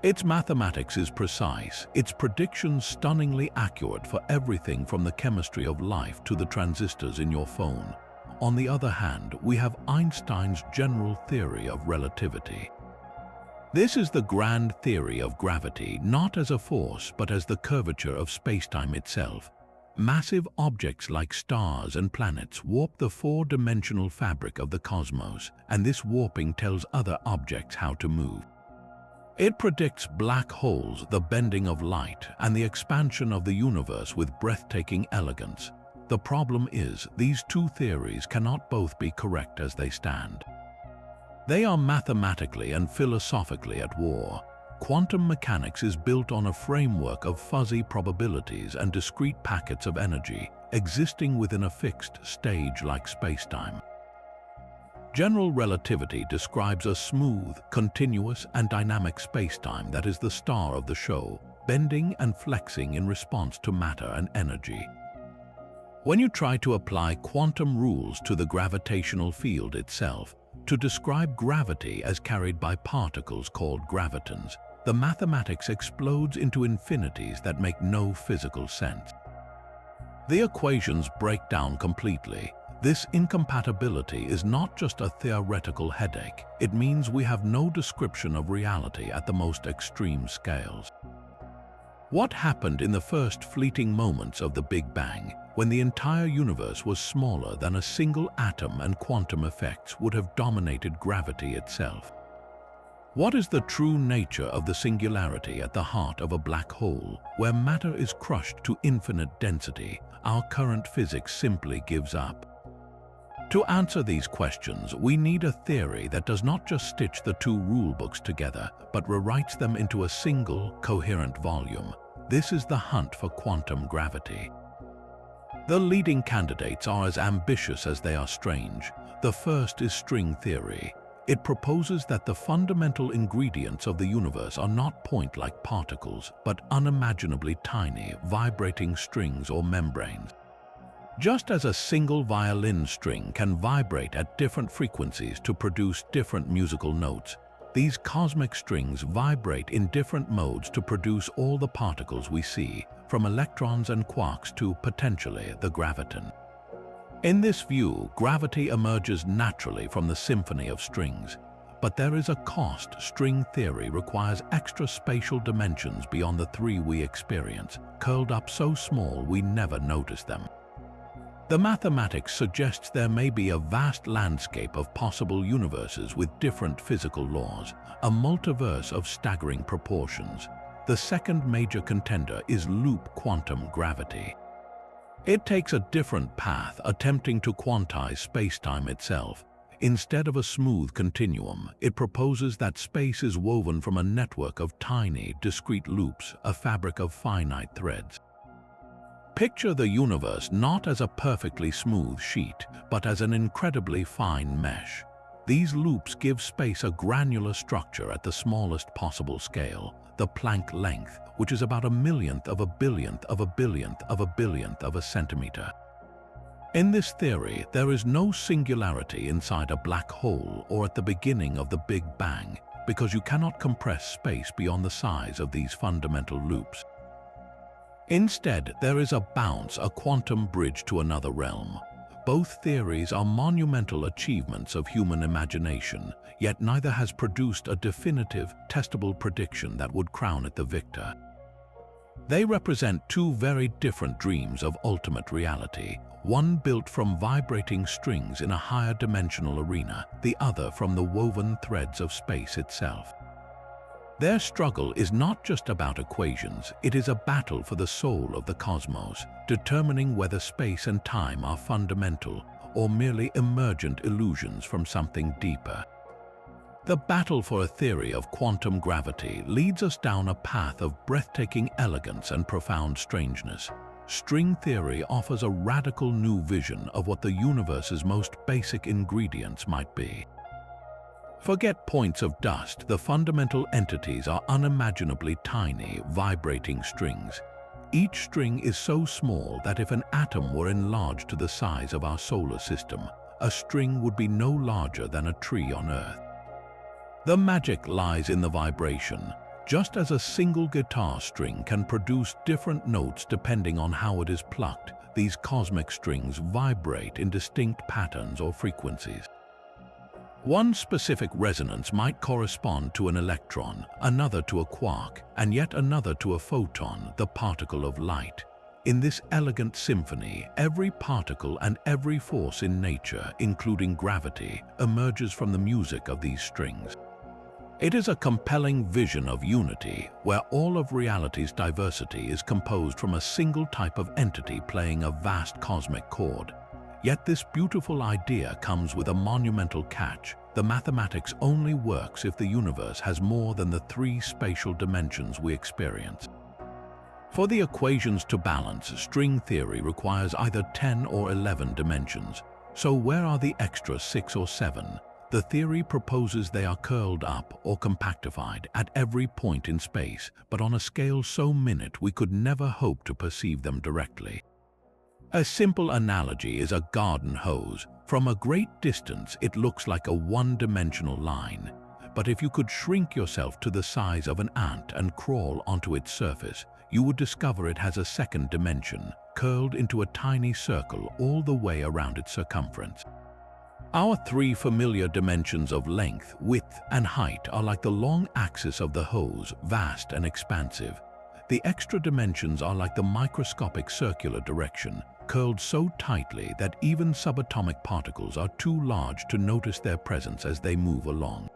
S1: Its mathematics is precise, its predictions stunningly accurate for everything from the chemistry of life to the transistors in your phone. On the other hand, we have Einstein's general theory of relativity. This is the grand theory of gravity, not as a force but as the curvature of spacetime itself. Massive objects like stars and planets warp the four-dimensional fabric of the cosmos, and this warping tells other objects how to move. It predicts black holes, the bending of light, and the expansion of the universe with breathtaking elegance. The problem is, these two theories cannot both be correct as they stand. They are mathematically and philosophically at war. Quantum mechanics is built on a framework of fuzzy probabilities and discrete packets of energy, existing within a fixed stage like spacetime. General relativity describes a smooth, continuous, and dynamic spacetime that is the star of the show, bending and flexing in response to matter and energy. When you try to apply quantum rules to the gravitational field itself, to describe gravity as carried by particles called gravitons, the mathematics explodes into infinities that make no physical sense. The equations break down completely. This incompatibility is not just a theoretical headache, it means we have no description of reality at the most extreme scales. What happened in the first fleeting moments of the Big Bang, when the entire universe was smaller than a single atom and quantum effects would have dominated gravity itself? What is the true nature of the singularity at the heart of a black hole, where matter is crushed to infinite density? Our current physics simply gives up. To answer these questions, we need a theory that does not just stitch the two rulebooks together, but rewrites them into a single, coherent volume. This is the hunt for quantum gravity. The leading candidates are as ambitious as they are strange. The first is string theory. It proposes that the fundamental ingredients of the universe are not point-like particles, but unimaginably tiny, vibrating strings or membranes. Just as a single violin string can vibrate at different frequencies to produce different musical notes, these cosmic strings vibrate in different modes to produce all the particles we see, from electrons and quarks to, potentially, the graviton. In this view, gravity emerges naturally from the symphony of strings. But there is a cost. String theory requires extra spatial dimensions beyond the three we experience, curled up so small we never notice them. The mathematics suggests there may be a vast landscape of possible universes with different physical laws, a multiverse of staggering proportions. The second major contender is loop quantum gravity. It takes a different path, attempting to quantize space-time itself. Instead of a smooth continuum, it proposes that space is woven from a network of tiny, discrete loops, a fabric of finite threads. Picture the universe not as a perfectly smooth sheet, but as an incredibly fine mesh. These loops give space a granular structure at the smallest possible scale, the Planck length, which is about a millionth of a billionth of a billionth of a billionth of a centimeter. In this theory, there is no singularity inside a black hole or at the beginning of the Big Bang, because you cannot compress space beyond the size of these fundamental loops. Instead, there is a bounce, a quantum bridge to another realm. Both theories are monumental achievements of human imagination, yet neither has produced a definitive, testable prediction that would crown it the victor. They represent two very different dreams of ultimate reality, one built from vibrating strings in a higher dimensional arena, the other from the woven threads of space itself. Their struggle is not just about equations, it is a battle for the soul of the cosmos, determining whether space and time are fundamental or merely emergent illusions from something deeper. The battle for a theory of quantum gravity leads us down a path of breathtaking elegance and profound strangeness. String theory offers a radical new vision of what the universe's most basic ingredients might be. Forget points of dust, the fundamental entities are unimaginably tiny, vibrating strings. Each string is so small that if an atom were enlarged to the size of our solar system, a string would be no larger than a tree on Earth. The magic lies in the vibration. Just as a single guitar string can produce different notes depending on how it is plucked, these cosmic strings vibrate in distinct patterns or frequencies. One specific resonance might correspond to an electron, another to a quark, and yet another to a photon, the particle of light. In this elegant symphony, every particle and every force in nature, including gravity, emerges from the music of these strings. It is a compelling vision of unity, where all of reality's diversity is composed from a single type of entity playing a vast cosmic chord. Yet this beautiful idea comes with a monumental catch. The mathematics only works if the universe has more than the three spatial dimensions we experience. For the equations to balance, string theory requires either 10 or 11 dimensions. So where are the extra 6 or 7? The theory proposes they are curled up or compactified at every point in space, but on a scale so minute we could never hope to perceive them directly. A simple analogy is a garden hose. From a great distance, it looks like a one-dimensional line. But if you could shrink yourself to the size of an ant and crawl onto its surface, you would discover it has a second dimension, curled into a tiny circle all the way around its circumference. Our three familiar dimensions of length, width, and height are like the long axis of the hose, vast and expansive. The extra dimensions are like the microscopic circular direction, curled so tightly that even subatomic particles are too large to notice their presence as they move along.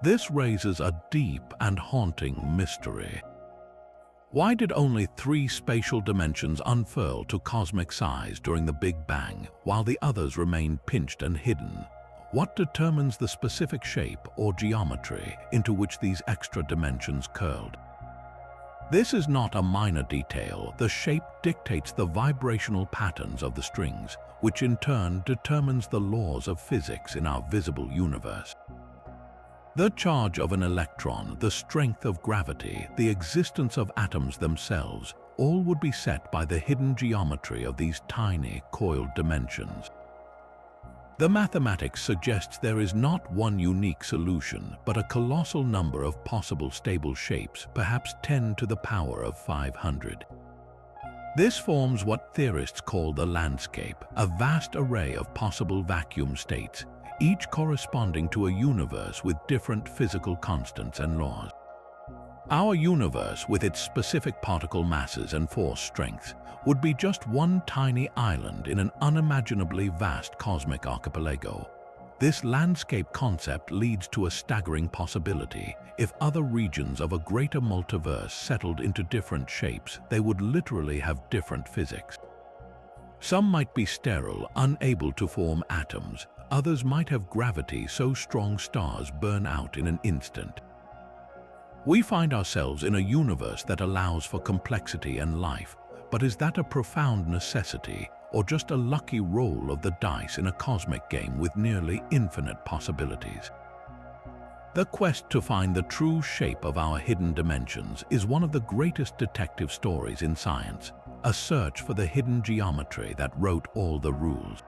S1: This raises a deep and haunting mystery. Why did only 3 spatial dimensions unfurl to cosmic size during the Big Bang, while the others remained pinched and hidden? What determines the specific shape or geometry into which these extra dimensions curled? This is not a minor detail. The shape dictates the vibrational patterns of the strings, which in turn determines the laws of physics in our visible universe. The charge of an electron, the strength of gravity, the existence of atoms themselves, all would be set by the hidden geometry of these tiny, coiled dimensions. The mathematics suggests there is not one unique solution, but a colossal number of possible stable shapes, perhaps 10 to the power of 500. This forms what theorists call the landscape, a vast array of possible vacuum states, each corresponding to a universe with different physical constants and laws. Our universe, with its specific particle masses and force strengths, would be just one tiny island in an unimaginably vast cosmic archipelago. This landscape concept leads to a staggering possibility. If other regions of a greater multiverse settled into different shapes, they would literally have different physics. Some might be sterile, unable to form atoms. Others might have gravity so strong stars burn out in an instant. We find ourselves in a universe that allows for complexity and life, but is that a profound necessity or just a lucky roll of the dice in a cosmic game with nearly infinite possibilities? The quest to find the true shape of our hidden dimensions is one of the greatest detective stories in science, a search for the hidden geometry that wrote all the rules.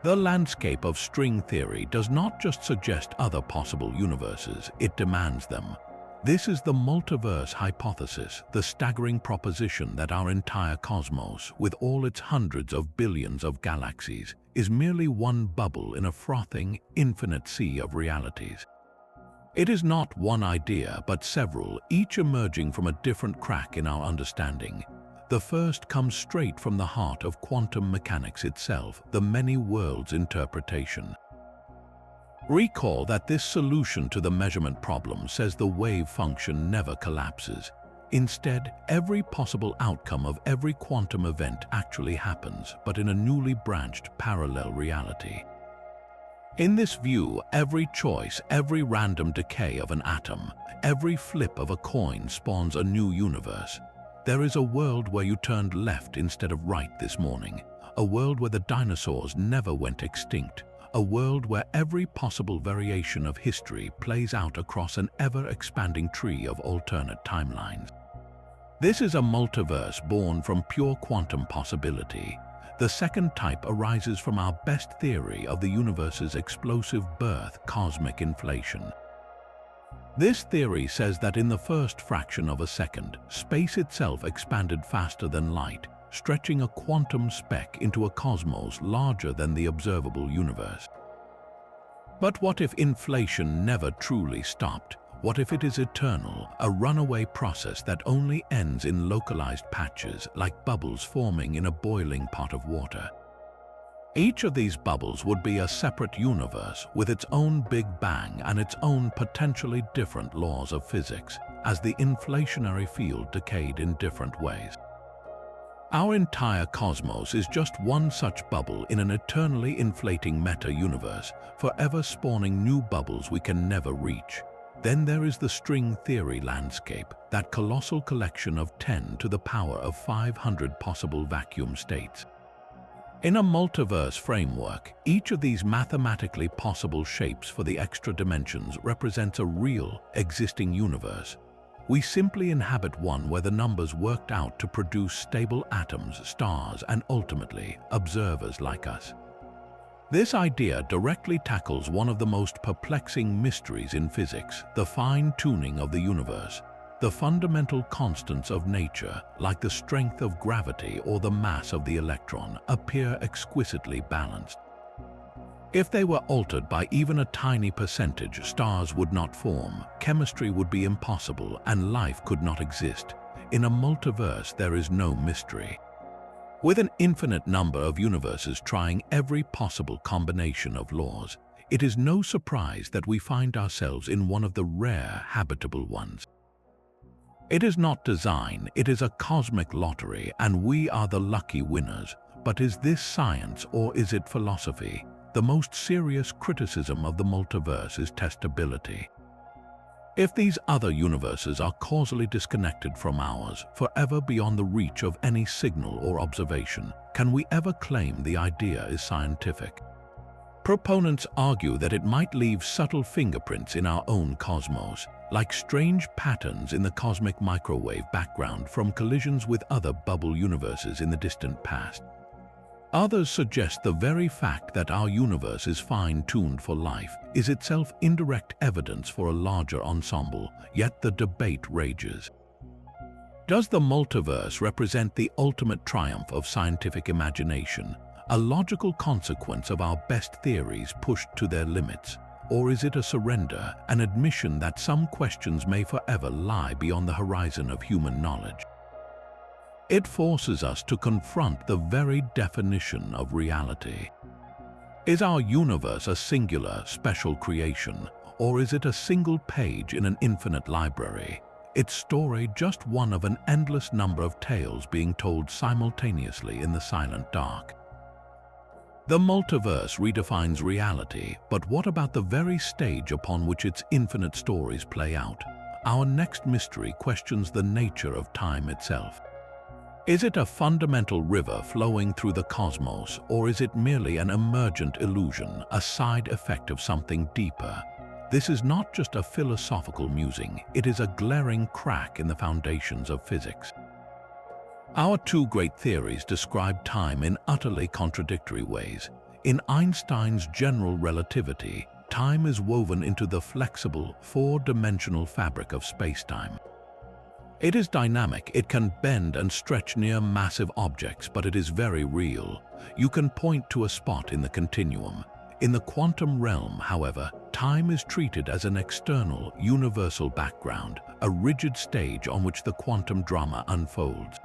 S1: The landscape of string theory does not just suggest other possible universes, it demands them. This is the multiverse hypothesis, the staggering proposition that our entire cosmos, with all its hundreds of billions of galaxies, is merely one bubble in a frothing, infinite sea of realities. It is not one idea, but several, each emerging from a different crack in our understanding. The first comes straight from the heart of quantum mechanics itself, the many worlds interpretation. Recall that this solution to the measurement problem says the wave function never collapses. Instead, every possible outcome of every quantum event actually happens, but in a newly branched parallel reality. In this view, every choice, every random decay of an atom, every flip of a coin spawns a new universe. There is a world where you turned left instead of right this morning, a world where the dinosaurs never went extinct, a world where every possible variation of history plays out across an ever-expanding tree of alternate timelines. This is a multiverse born from pure quantum possibility. The second type arises from our best theory of the universe's explosive birth, cosmic inflation. This theory says that in the first fraction of a second, space itself expanded faster than light, stretching a quantum speck into a cosmos larger than the observable universe. But what if inflation never truly stopped? What if it is eternal, a runaway process that only ends in localized patches, like bubbles forming in a boiling pot of water? Each of these bubbles would be a separate universe with its own Big Bang and its own potentially different laws of physics, as the inflationary field decayed in different ways. Our entire cosmos is just one such bubble in an eternally inflating meta-universe, forever spawning new bubbles we can never reach. Then there is the string theory landscape, that colossal collection of 10 to the power of 500 possible vacuum states. In a multiverse framework, each of these mathematically possible shapes for the extra dimensions represents a real, existing universe. We simply inhabit one where the numbers worked out to produce stable atoms, stars, and ultimately, observers like us. This idea directly tackles one of the most perplexing mysteries in physics, the fine-tuning of the universe. The fundamental constants of nature, like the strength of gravity or the mass of the electron, appear exquisitely balanced. If they were altered by even a tiny percentage, stars would not form, chemistry would be impossible, and life could not exist. In a multiverse, there is no mystery. With an infinite number of universes trying every possible combination of laws, it is no surprise that we find ourselves in one of the rare habitable ones. It is not design, it is a cosmic lottery, and we are the lucky winners. But is this science or is it philosophy? The most serious criticism of the multiverse is testability. If these other universes are causally disconnected from ours, forever beyond the reach of any signal or observation, can we ever claim the idea is scientific? Proponents argue that it might leave subtle fingerprints in our own cosmos, like strange patterns in the cosmic microwave background from collisions with other bubble universes in the distant past. Others suggest the very fact that our universe is fine-tuned for life is itself indirect evidence for a larger ensemble, yet the debate rages. Does the multiverse represent the ultimate triumph of scientific imagination, a logical consequence of our best theories pushed to their limits? Or is it a surrender, an admission that some questions may forever lie beyond the horizon of human knowledge? It forces us to confront the very definition of reality. Is our universe a singular, special creation, or is it a single page in an infinite library, its story just one of an endless number of tales being told simultaneously in the silent dark? The multiverse redefines reality, but what about the very stage upon which its infinite stories play out? Our next mystery questions the nature of time itself. Is it a fundamental river flowing through the cosmos, or is it merely an emergent illusion, a side effect of something deeper? This is not just a philosophical musing, it is a glaring crack in the foundations of physics. Our two great theories describe time in utterly contradictory ways. In Einstein's general relativity, time is woven into the flexible, four-dimensional fabric of space-time. It is dynamic, it can bend and stretch near massive objects, but it is very real. You can point to a spot in the continuum. In the quantum realm, however, time is treated as an external, universal background, a rigid stage on which the quantum drama unfolds.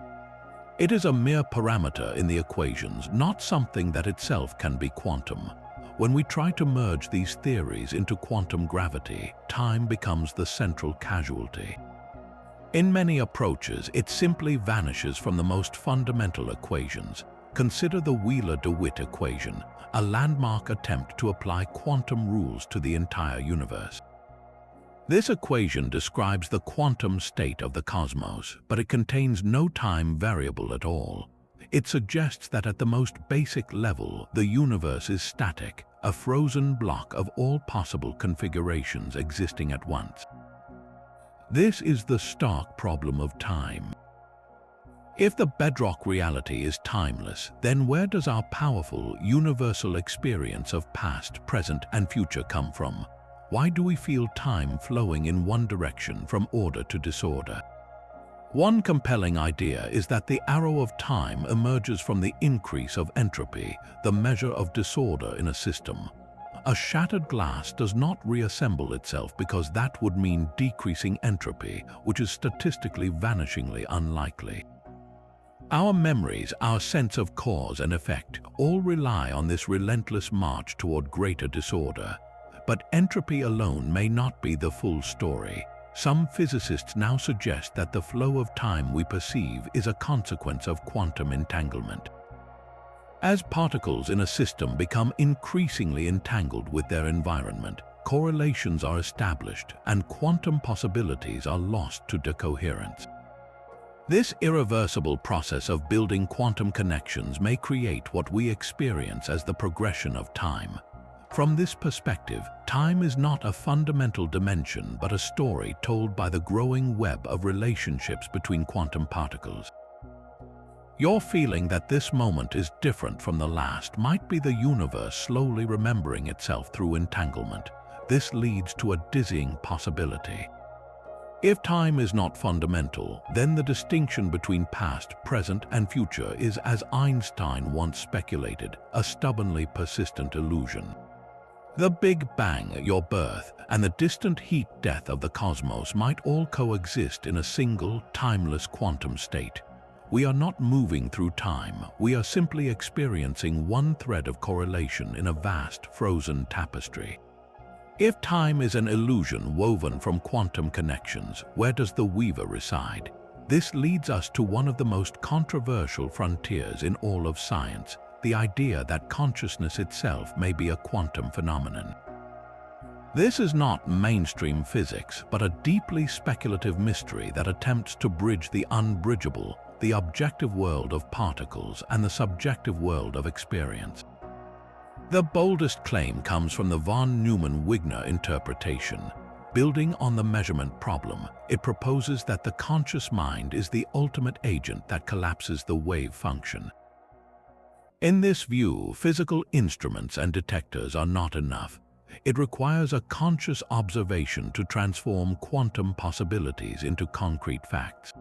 S1: It is a mere parameter in the equations, not something that itself can be quantum. When we try to merge these theories into quantum gravity, time becomes the central casualty. In many approaches, it simply vanishes from the most fundamental equations. Consider the Wheeler-DeWitt equation, a landmark attempt to apply quantum rules to the entire universe. This equation describes the quantum state of the cosmos, but it contains no time variable at all. It suggests that at the most basic level, the universe is static, a frozen block of all possible configurations existing at once. This is the stark problem of time. If the bedrock reality is timeless, then where does our powerful, universal experience of past, present, and future come from? Why do we feel time flowing in one direction from order to disorder? One compelling idea is that the arrow of time emerges from the increase of entropy, the measure of disorder in a system. A shattered glass does not reassemble itself because that would mean decreasing entropy, which is statistically vanishingly unlikely. Our memories, our sense of cause and effect, all rely on this relentless march toward greater disorder. But entropy alone may not be the full story. Some physicists now suggest that the flow of time we perceive is a consequence of quantum entanglement. As particles in a system become increasingly entangled with their environment, correlations are established and quantum possibilities are lost to decoherence. This irreversible process of building quantum connections may create what we experience as the progression of time. From this perspective, time is not a fundamental dimension but a story told by the growing web of relationships between quantum particles. Your feeling that this moment is different from the last might be the universe slowly remembering itself through entanglement. This leads to a dizzying possibility. If time is not fundamental, then the distinction between past, present, and future is, as Einstein once speculated, a stubbornly persistent illusion. The Big Bang, your birth, and the distant heat death of the cosmos might all coexist in a single, timeless quantum state. We are not moving through time, we are simply experiencing one thread of correlation in a vast, frozen tapestry. If time is an illusion woven from quantum connections, where does the weaver reside? This leads us to one of the most controversial frontiers in all of science, the idea that consciousness itself may be a quantum phenomenon. This is not mainstream physics, but a deeply speculative mystery that attempts to bridge the unbridgeable, the objective world of particles and the subjective world of experience. The boldest claim comes from the von Neumann-Wigner interpretation. Building on the measurement problem, it proposes that the conscious mind is the ultimate agent that collapses the wave function. In this view, physical instruments and detectors are not enough. It requires a conscious observation to transform quantum possibilities into concrete facts.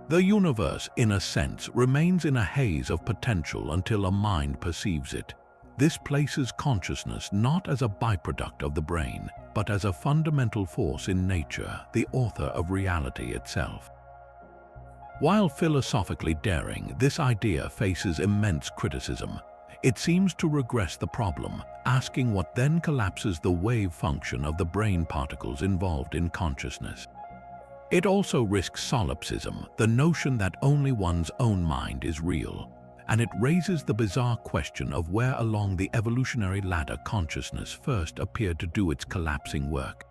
S1: The universe, in a sense, remains in a haze of potential until a mind perceives it. This places consciousness not as a byproduct of the brain, but as a fundamental force in nature, the author of reality itself. While philosophically daring, this idea faces immense criticism. It seems to regress the problem, asking what then collapses the wave function of the brain particles involved in consciousness. It also risks solipsism, the notion that only one's own mind is real, and it raises the bizarre question of where along the evolutionary ladder consciousness first appeared to do its collapsing work.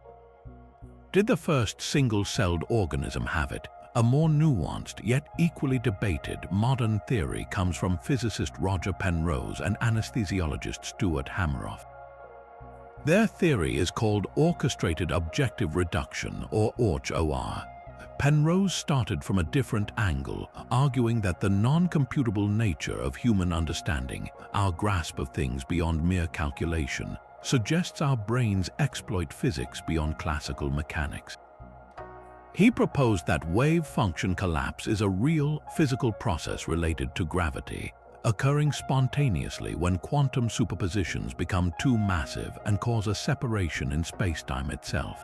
S1: Did the first single-celled organism have it? A more nuanced yet equally debated modern theory comes from physicist Roger Penrose and anesthesiologist Stuart Hameroff. Their theory is called orchestrated objective reduction, or OR. Penrose started from a different angle, arguing that the non-computable nature of human understanding, our grasp of things beyond mere calculation, suggests our brains exploit physics beyond classical mechanics. He proposed that wave function collapse is a real physical process related to gravity, occurring spontaneously when quantum superpositions become too massive and cause a separation in spacetime itself.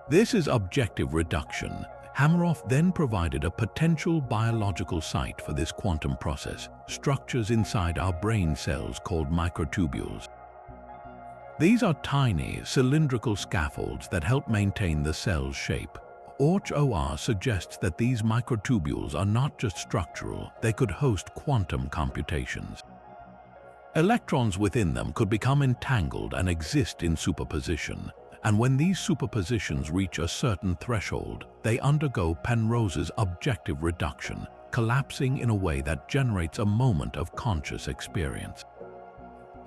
S1: This is objective reduction. Hameroff then provided a potential biological site for this quantum process, structures inside our brain cells called microtubules. These are tiny, cylindrical scaffolds that help maintain the cell's shape. OR suggests that these microtubules are not just structural, they could host quantum computations. Electrons within them could become entangled and exist in superposition, and when these superpositions reach a certain threshold, they undergo Penrose's objective reduction, collapsing in a way that generates a moment of conscious experience.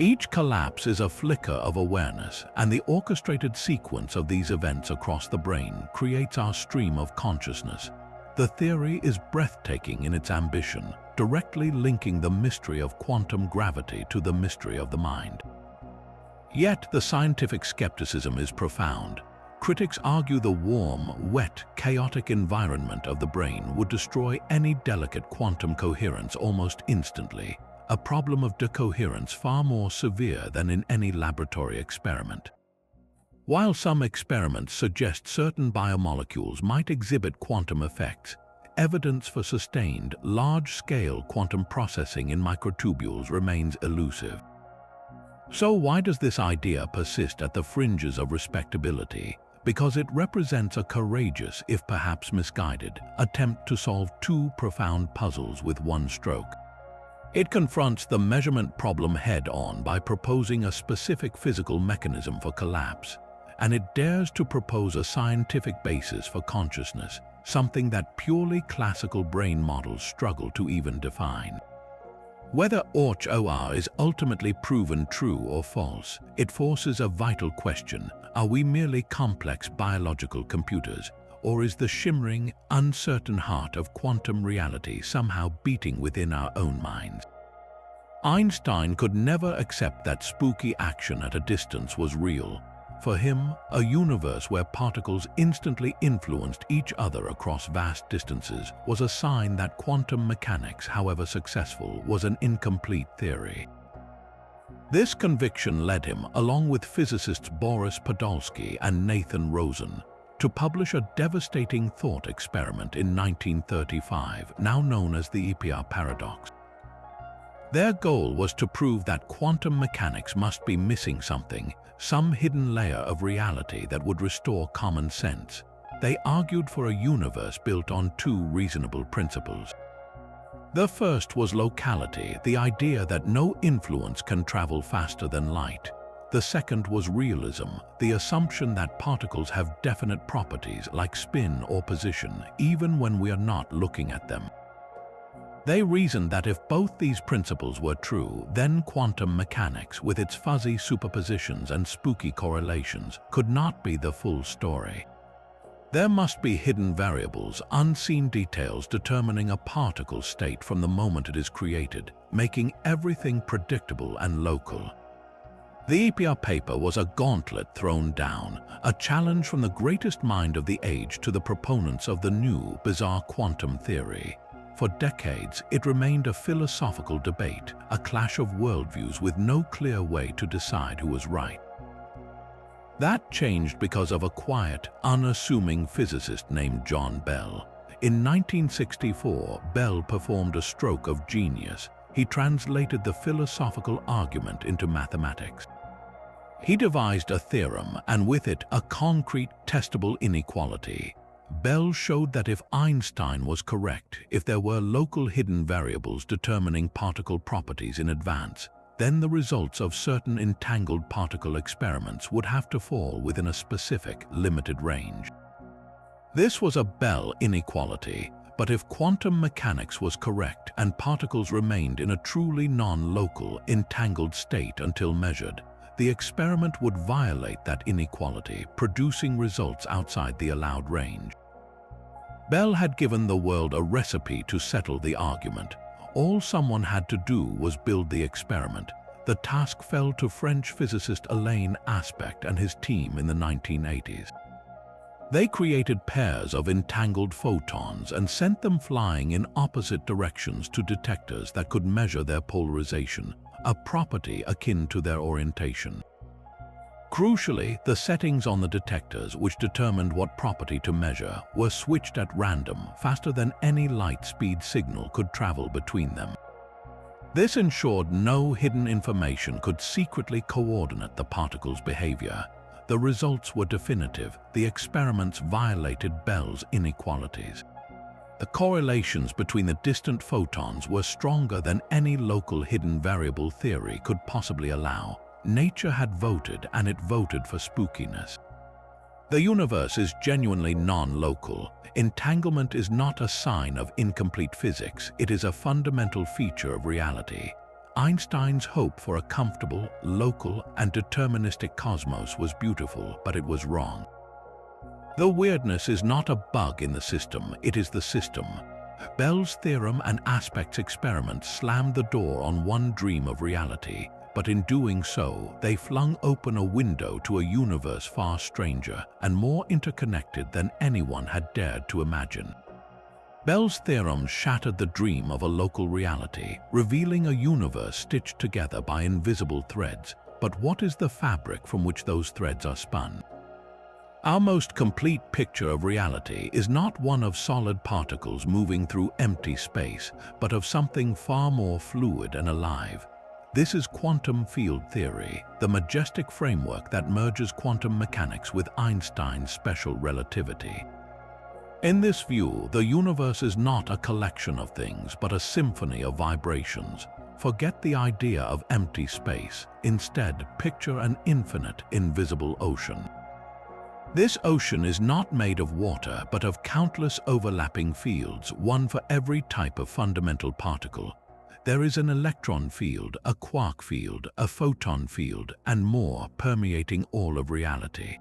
S1: Each collapse is a flicker of awareness, and the orchestrated sequence of these events across the brain creates our stream of consciousness. The theory is breathtaking in its ambition, directly linking the mystery of quantum gravity to the mystery of the mind. Yet the scientific skepticism is profound. Critics argue the warm, wet, chaotic environment of the brain would destroy any delicate quantum coherence almost instantly, a problem of decoherence far more severe than in any laboratory experiment. While some experiments suggest certain biomolecules might exhibit quantum effects, evidence for sustained, large-scale quantum processing in microtubules remains elusive. So why does this idea persist at the fringes of respectability? Because it represents a courageous, if perhaps misguided, attempt to solve two profound puzzles with one stroke. It confronts the measurement problem head-on by proposing a specific physical mechanism for collapse, and it dares to propose a scientific basis for consciousness, something that purely classical brain models struggle to even define. Whether OR is ultimately proven true or false, it forces a vital question: are we merely complex biological computers, or is the shimmering, uncertain heart of quantum reality somehow beating within our own minds? Einstein could never accept that spooky action at a distance was real. For him, a universe where particles instantly influenced each other across vast distances was a sign that quantum mechanics, however successful, was an incomplete theory. This conviction led him, along with physicists Boris Podolsky and Nathan Rosen, to publish a devastating thought experiment in 1935, now known as the EPR paradox. Their goal was to prove that quantum mechanics must be missing something, some hidden layer of reality that would restore common sense. They argued for a universe built on two reasonable principles. The first was locality, the idea that no influence can travel faster than light. The second was realism, the assumption that particles have definite properties like spin or position, even when we are not looking at them. They reasoned that if both these principles were true, then quantum mechanics, with its fuzzy superpositions and spooky correlations, could not be the full story. There must be hidden variables, unseen details determining a particle's state from the moment it is created, making everything predictable and local. The EPR paper was a gauntlet thrown down, a challenge from the greatest mind of the age to the proponents of the new, bizarre quantum theory. For decades, it remained a philosophical debate, a clash of worldviews with no clear way to decide who was right. That changed because of a quiet, unassuming physicist named John Bell. In 1964, Bell performed a stroke of genius. He translated the philosophical argument into mathematics. He devised a theorem, and with it, a concrete, testable inequality. Bell showed that if Einstein was correct, if there were local hidden variables determining particle properties in advance, then the results of certain entangled particle experiments would have to fall within a specific, limited range. This was a Bell inequality, but if quantum mechanics was correct and particles remained in a truly non-local, entangled state until measured, the experiment would violate that inequality, producing results outside the allowed range. Bell had given the world a recipe to settle the argument. All someone had to do was build the experiment. The task fell to French physicist Alain Aspect and his team in the 1980s. They created pairs of entangled photons and sent them flying in opposite directions to detectors that could measure their polarization, a property akin to their orientation. Crucially, the settings on the detectors, which determined what property to measure, were switched at random, faster than any light-speed signal could travel between them. This ensured no hidden information could secretly coordinate the particle's behavior. The results were definitive. The experiments violated Bell's inequalities. The correlations between the distant photons were stronger than any local hidden variable theory could possibly allow. Nature had voted, and it voted for spookiness. The universe is genuinely non-local. Entanglement is not a sign of incomplete physics, it is a fundamental feature of reality. Einstein's hope for a comfortable, local, and deterministic cosmos was beautiful, but it was wrong. The weirdness is not a bug in the system, it is the system. Bell's theorem and Aspect's experiment slammed the door on one dream of reality, but in doing so, they flung open a window to a universe far stranger and more interconnected than anyone had dared to imagine. Bell's theorem shattered the dream of a local reality, revealing a universe stitched together by invisible threads. But what is the fabric from which those threads are spun? Our most complete picture of reality is not one of solid particles moving through empty space, but of something far more fluid and alive. This is quantum field theory, the majestic framework that merges quantum mechanics with Einstein's special relativity. In this view, the universe is not a collection of things, but a symphony of vibrations. Forget the idea of empty space. Instead, picture an infinite, invisible ocean. This ocean is not made of water, but of countless overlapping fields, one for every type of fundamental particle. There is an electron field, a quark field, a photon field, and more permeating all of reality.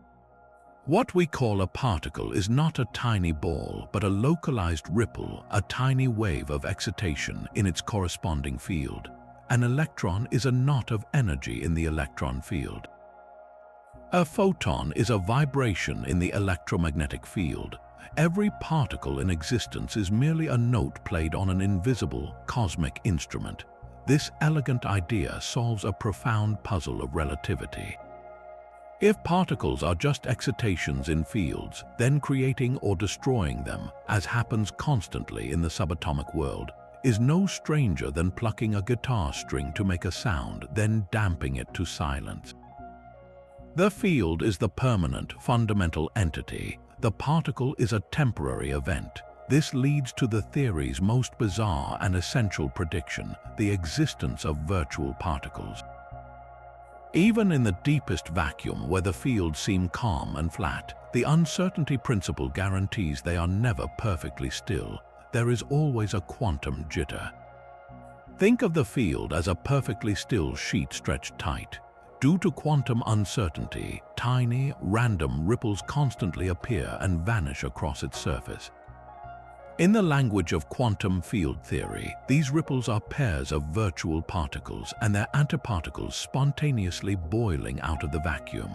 S1: What we call a particle is not a tiny ball, but a localized ripple, a tiny wave of excitation in its corresponding field. An electron is a knot of energy in the electron field. A photon is a vibration in the electromagnetic field. Every particle in existence is merely a note played on an invisible, cosmic instrument. This elegant idea solves a profound puzzle of relativity. If particles are just excitations in fields, then creating or destroying them, as happens constantly in the subatomic world, is no stranger than plucking a guitar string to make a sound, then damping it to silence. The field is the permanent, fundamental entity. The particle is a temporary event. This leads to the theory's most bizarre and essential prediction, the existence of virtual particles. Even in the deepest vacuum, where the fields seem calm and flat, the uncertainty principle guarantees they are never perfectly still. There is always a quantum jitter. Think of the field as a perfectly still sheet stretched tight. Due to quantum uncertainty, tiny, random ripples constantly appear and vanish across its surface. In the language of quantum field theory, these ripples are pairs of virtual particles and their antiparticles spontaneously boiling out of the vacuum.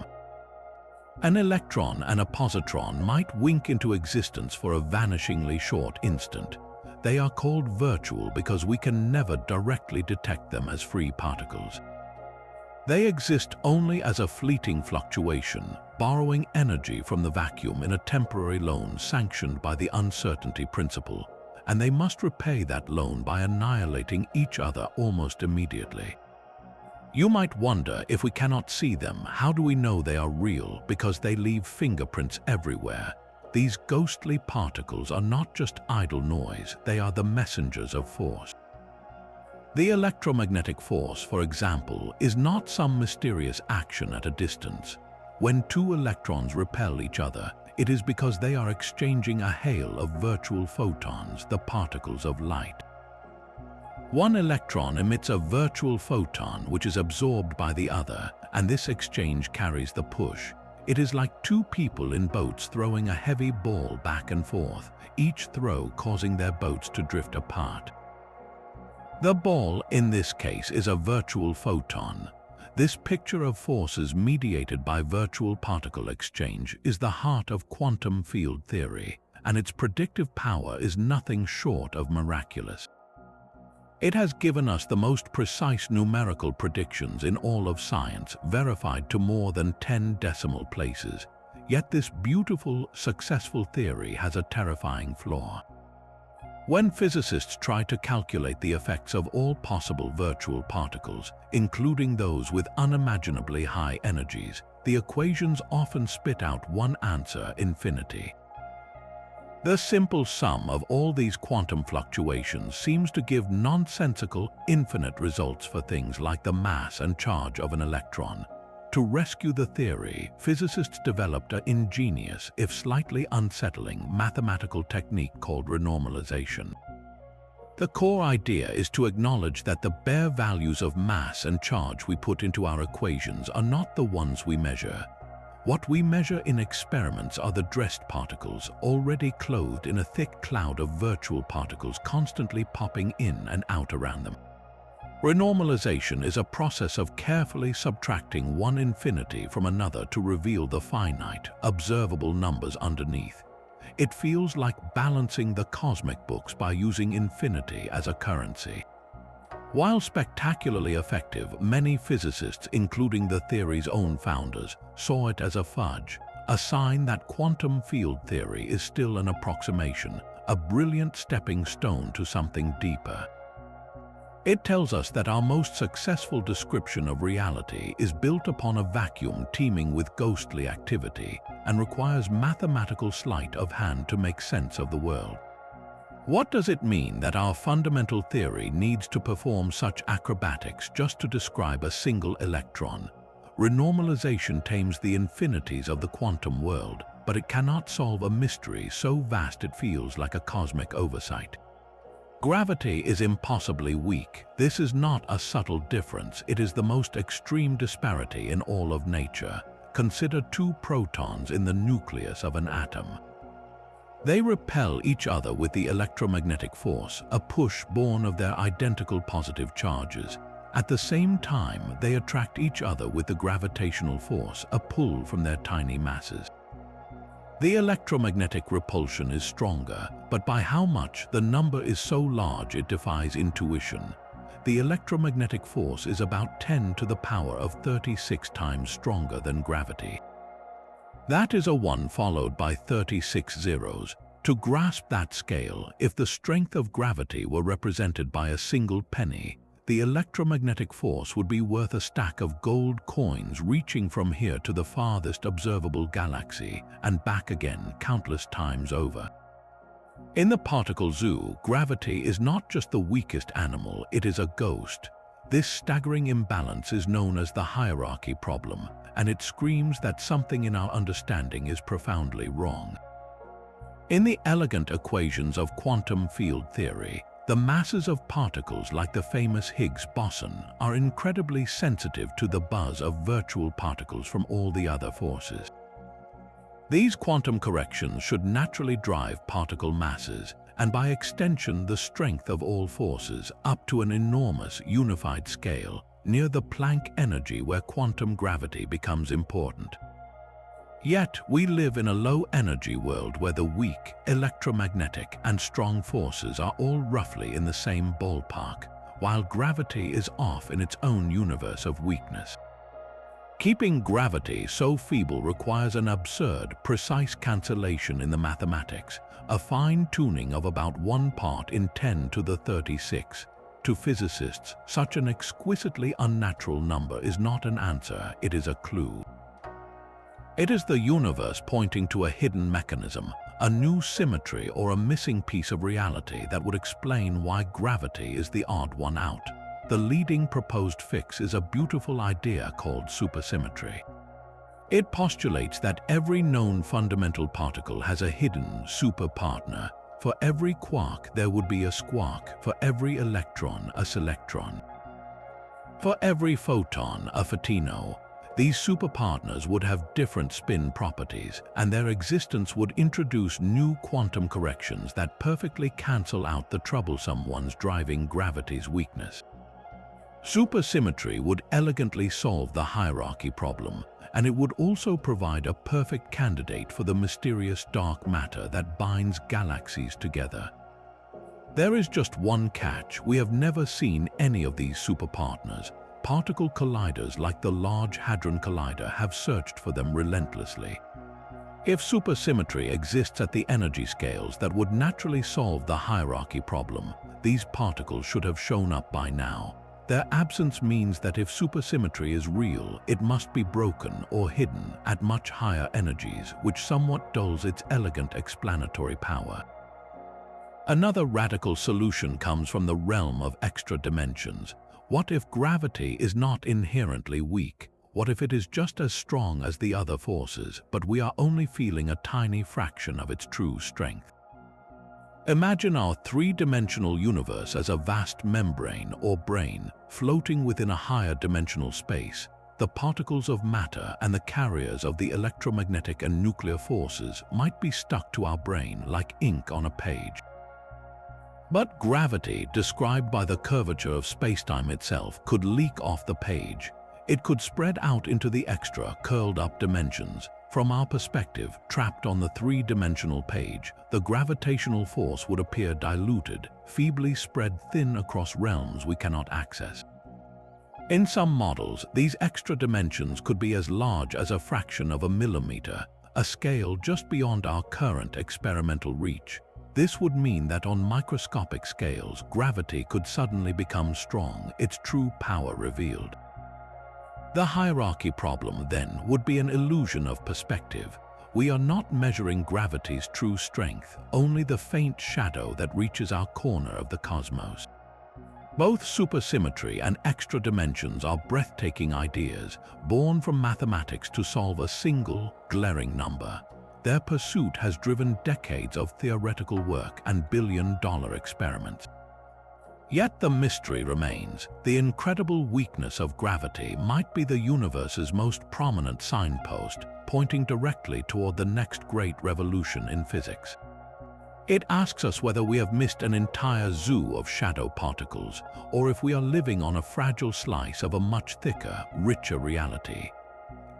S1: An electron and a positron might wink into existence for a vanishingly short instant. They are called virtual because we can never directly detect them as free particles. They exist only as a fleeting fluctuation, borrowing energy from the vacuum in a temporary loan sanctioned by the uncertainty principle, and they must repay that loan by annihilating each other almost immediately. You might wonder, if we cannot see them, how do we know they are real? Because they leave fingerprints everywhere. These ghostly particles are not just idle noise, they are the messengers of force. The electromagnetic force, for example, is not some mysterious action at a distance. When two electrons repel each other, it is because they are exchanging a hail of virtual photons, the particles of light. One electron emits a virtual photon which is absorbed by the other, and this exchange carries the push. It is like two people in boats throwing a heavy ball back and forth, each throw causing their boats to drift apart. The ball, in this case, is a virtual photon. This picture of forces mediated by virtual particle exchange is the heart of quantum field theory, and its predictive power is nothing short of miraculous. It has given us the most precise numerical predictions in all of science, verified to more than 10 decimal places. Yet this beautiful, successful theory has a terrifying flaw. When physicists try to calculate the effects of all possible virtual particles, including those with unimaginably high energies, the equations often spit out one answer: infinity. The simple sum of all these quantum fluctuations seems to give nonsensical, infinite results for things like the mass and charge of an electron. To rescue the theory, physicists developed an ingenious, if slightly unsettling, mathematical technique called renormalization. The core idea is to acknowledge that the bare values of mass and charge we put into our equations are not the ones we measure. What we measure in experiments are the dressed particles, already clothed in a thick cloud of virtual particles constantly popping in and out around them. Renormalization is a process of carefully subtracting one infinity from another to reveal the finite, observable numbers underneath. It feels like balancing the cosmic books by using infinity as a currency. While spectacularly effective, many physicists, including the theory's own founders, saw it as a fudge, a sign that quantum field theory is still an approximation, a brilliant stepping stone to something deeper. It tells us that our most successful description of reality is built upon a vacuum teeming with ghostly activity and requires mathematical sleight of hand to make sense of the world. What does it mean that our fundamental theory needs to perform such acrobatics just to describe a single electron? Renormalization tames the infinities of the quantum world, but it cannot solve a mystery so vast it feels like a cosmic oversight. Gravity is impossibly weak. This is not a subtle difference, it is the most extreme disparity in all of nature. Consider two protons in the nucleus of an atom. They repel each other with the electromagnetic force, a push born of their identical positive charges. At the same time, they attract each other with the gravitational force, a pull from their tiny masses. The electromagnetic repulsion is stronger, but by how much? The number is so large it defies intuition. The electromagnetic force is about 10 to the power of 36 times stronger than gravity. That is a 1 followed by 36 zeros. To grasp that scale, if the strength of gravity were represented by a single penny, the electromagnetic force would be worth a stack of gold coins reaching from here to the farthest observable galaxy and back again countless times over. In the particle zoo, gravity is not just the weakest animal, it is a ghost. This staggering imbalance is known as the hierarchy problem, and it screams that something in our understanding is profoundly wrong. In the elegant equations of quantum field theory, The masses of particles like the famous Higgs boson are incredibly sensitive to the buzz of virtual particles from all the other forces. These quantum corrections should naturally drive particle masses, and by extension the strength of all forces, up to an enormous unified scale, near the Planck energy where quantum gravity becomes important. Yet, we live in a low-energy world where the weak, electromagnetic, and strong forces are all roughly in the same ballpark, while gravity is off in its own universe of weakness. Keeping gravity so feeble requires an absurd, precise cancellation in the mathematics, a fine-tuning of about 1 part in 10 to the 36. To physicists, such an exquisitely unnatural number is not an answer, it is a clue. It is the universe pointing to a hidden mechanism, a new symmetry or a missing piece of reality that would explain why gravity is the odd one out. The leading proposed fix is a beautiful idea called supersymmetry. It postulates that every known fundamental particle has a hidden superpartner. For every quark there would be a squark, for every electron a selectron. For every photon a photino. These superpartners would have different spin properties, and their existence would introduce new quantum corrections that perfectly cancel out the troublesome ones driving gravity's weakness. Supersymmetry would elegantly solve the hierarchy problem, and it would also provide a perfect candidate for the mysterious dark matter that binds galaxies together. There is just one catch: we have never seen any of these superpartners. Particle colliders like the Large Hadron Collider have searched for them relentlessly. If supersymmetry exists at the energy scales that would naturally solve the hierarchy problem, these particles should have shown up by now. Their absence means that if supersymmetry is real, it must be broken or hidden at much higher energies, which somewhat dulls its elegant explanatory power. Another radical solution comes from the realm of extra dimensions. What if gravity is not inherently weak? What if it is just as strong as the other forces, but we are only feeling a tiny fraction of its true strength? Imagine our three-dimensional universe as a vast membrane or brain floating within a higher dimensional space. The particles of matter and the carriers of the electromagnetic and nuclear forces might be stuck to our brain like ink on a page. But gravity, described by the curvature of spacetime itself, could leak off the page. It could spread out into the extra, curled-up dimensions. From our perspective, trapped on the three-dimensional page, the gravitational force would appear diluted, feebly spread thin across realms we cannot access. In some models, these extra dimensions could be as large as a fraction of a millimeter, a scale just beyond our current experimental reach. This would mean that on microscopic scales, gravity could suddenly become strong, its true power revealed. The hierarchy problem, then, would be an illusion of perspective. We are not measuring gravity's true strength, only the faint shadow that reaches our corner of the cosmos. Both supersymmetry and extra dimensions are breathtaking ideas, born from mathematics to solve a single, glaring number. Their pursuit has driven decades of theoretical work and billion-dollar experiments. Yet the mystery remains. The incredible weakness of gravity might be the universe's most prominent signpost, pointing directly toward the next great revolution in physics. It asks us whether we have missed an entire zoo of shadow particles, or if we are living on a fragile slice of a much thicker, richer reality.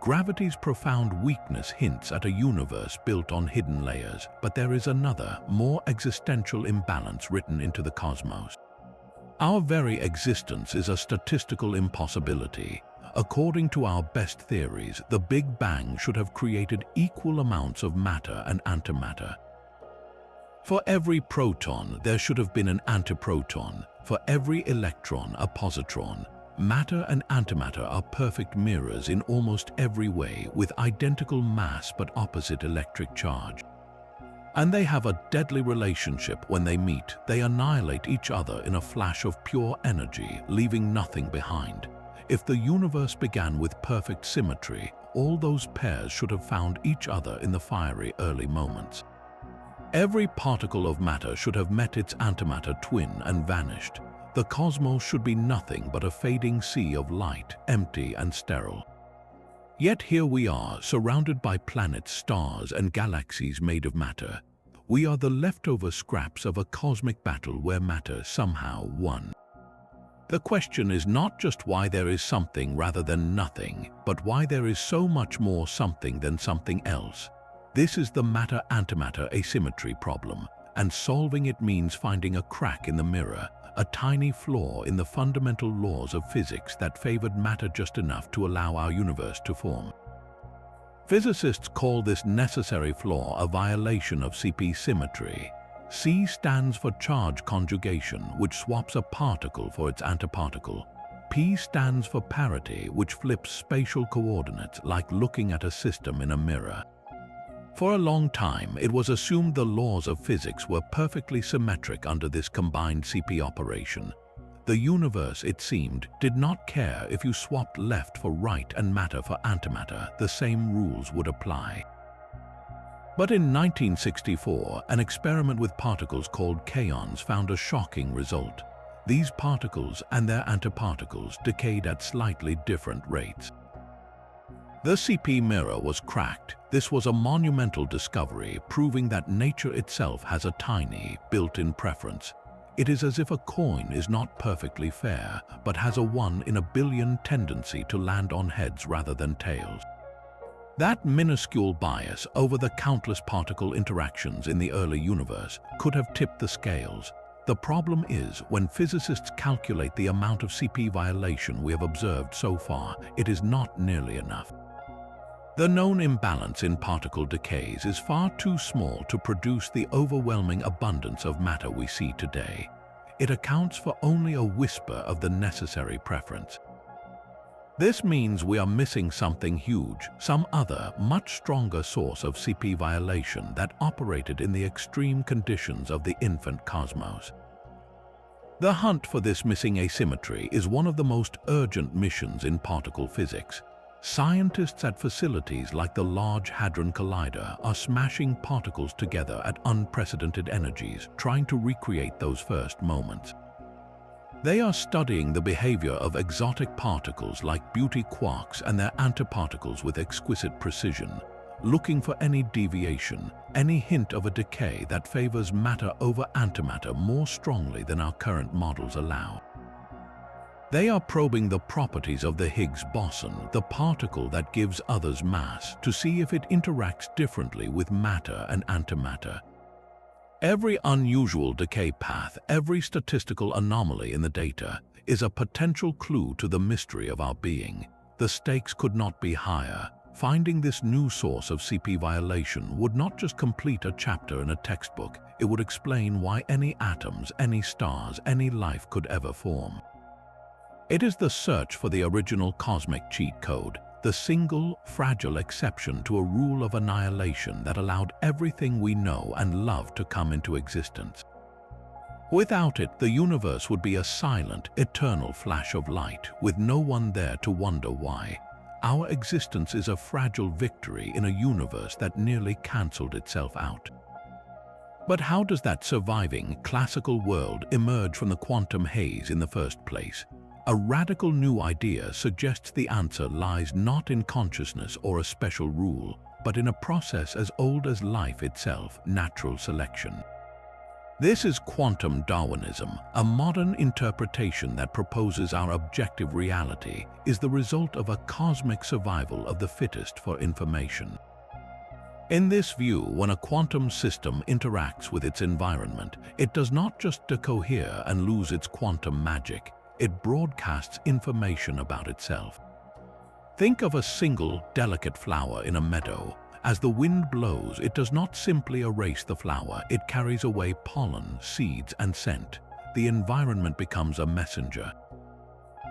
S1: Gravity's profound weakness hints at a universe built on hidden layers, but there is another, more existential imbalance written into the cosmos. Our very existence is a statistical impossibility. According to our best theories, the Big Bang should have created equal amounts of matter and antimatter. For every proton, there should have been an antiproton. For every electron, a positron. Matter and antimatter are perfect mirrors in almost every way, with identical mass but opposite electric charge. And they have a deadly relationship when they meet. They annihilate each other in a flash of pure energy, leaving nothing behind. If the universe began with perfect symmetry, all those pairs should have found each other in the fiery early moments. Every particle of matter should have met its antimatter twin and vanished. The cosmos should be nothing but a fading sea of light, empty and sterile. Yet here we are, surrounded by planets, stars, and galaxies made of matter. We are the leftover scraps of a cosmic battle where matter somehow won. The question is not just why there is something rather than nothing, but why there is so much more something than something else. This is the matter-antimatter asymmetry problem, and solving it means finding a crack in the mirror, a tiny flaw in the fundamental laws of physics that favored matter just enough to allow our universe to form. Physicists call this necessary flaw a violation of CP symmetry. C stands for charge conjugation, which swaps a particle for its antiparticle. P stands for parity, which flips spatial coordinates like looking at a system in a mirror. For a long time, it was assumed the laws of physics were perfectly symmetric under this combined CP operation. The universe, it seemed, did not care if you swapped left for right and matter for antimatter, the same rules would apply. But in 1964, an experiment with particles called kaons found a shocking result. These particles and their antiparticles decayed at slightly different rates. The CP mirror was cracked. This was a monumental discovery, proving that nature itself has a tiny, built-in preference. It is as if a coin is not perfectly fair, but has a 1 in a billion tendency to land on heads rather than tails. That minuscule bias over the countless particle interactions in the early universe could have tipped the scales. The problem is, when physicists calculate the amount of CP violation we have observed so far, it is not nearly enough. The known imbalance in particle decays is far too small to produce the overwhelming abundance of matter we see today. It accounts for only a whisper of the necessary preference. This means we are missing something huge, some other, much stronger source of CP violation that operated in the extreme conditions of the infant cosmos. The hunt for this missing asymmetry is one of the most urgent missions in particle physics. Scientists at facilities like the Large Hadron Collider are smashing particles together at unprecedented energies, trying to recreate those first moments. They are studying the behavior of exotic particles like beauty quarks and their antiparticles with exquisite precision, looking for any deviation, any hint of a decay that favors matter over antimatter more strongly than our current models allow. They are probing the properties of the Higgs boson, the particle that gives others mass, to see if it interacts differently with matter and antimatter. Every unusual decay path, every statistical anomaly in the data, is a potential clue to the mystery of our being. The stakes could not be higher. Finding this new source of CP violation would not just complete a chapter in a textbook, it would explain why any atoms, any stars, any life could ever form. It is the search for the original cosmic cheat code, the single, fragile exception to a rule of annihilation that allowed everything we know and love to come into existence. Without it, the universe would be a silent, eternal flash of light, with no one there to wonder why. Our existence is a fragile victory in a universe that nearly cancelled itself out. But how does that surviving, classical world emerge from the quantum haze in the first place? A radical new idea suggests the answer lies not in consciousness or a special rule, but in a process as old as life itself, natural selection. This is quantum Darwinism, a modern interpretation that proposes our objective reality is the result of a cosmic survival of the fittest for information. In this view, when a quantum system interacts with its environment, it does not just decohere and lose its quantum magic. It broadcasts information about itself. Think of a single, delicate flower in a meadow. As the wind blows, it does not simply erase the flower, it carries away pollen, seeds, and scent. The environment becomes a messenger.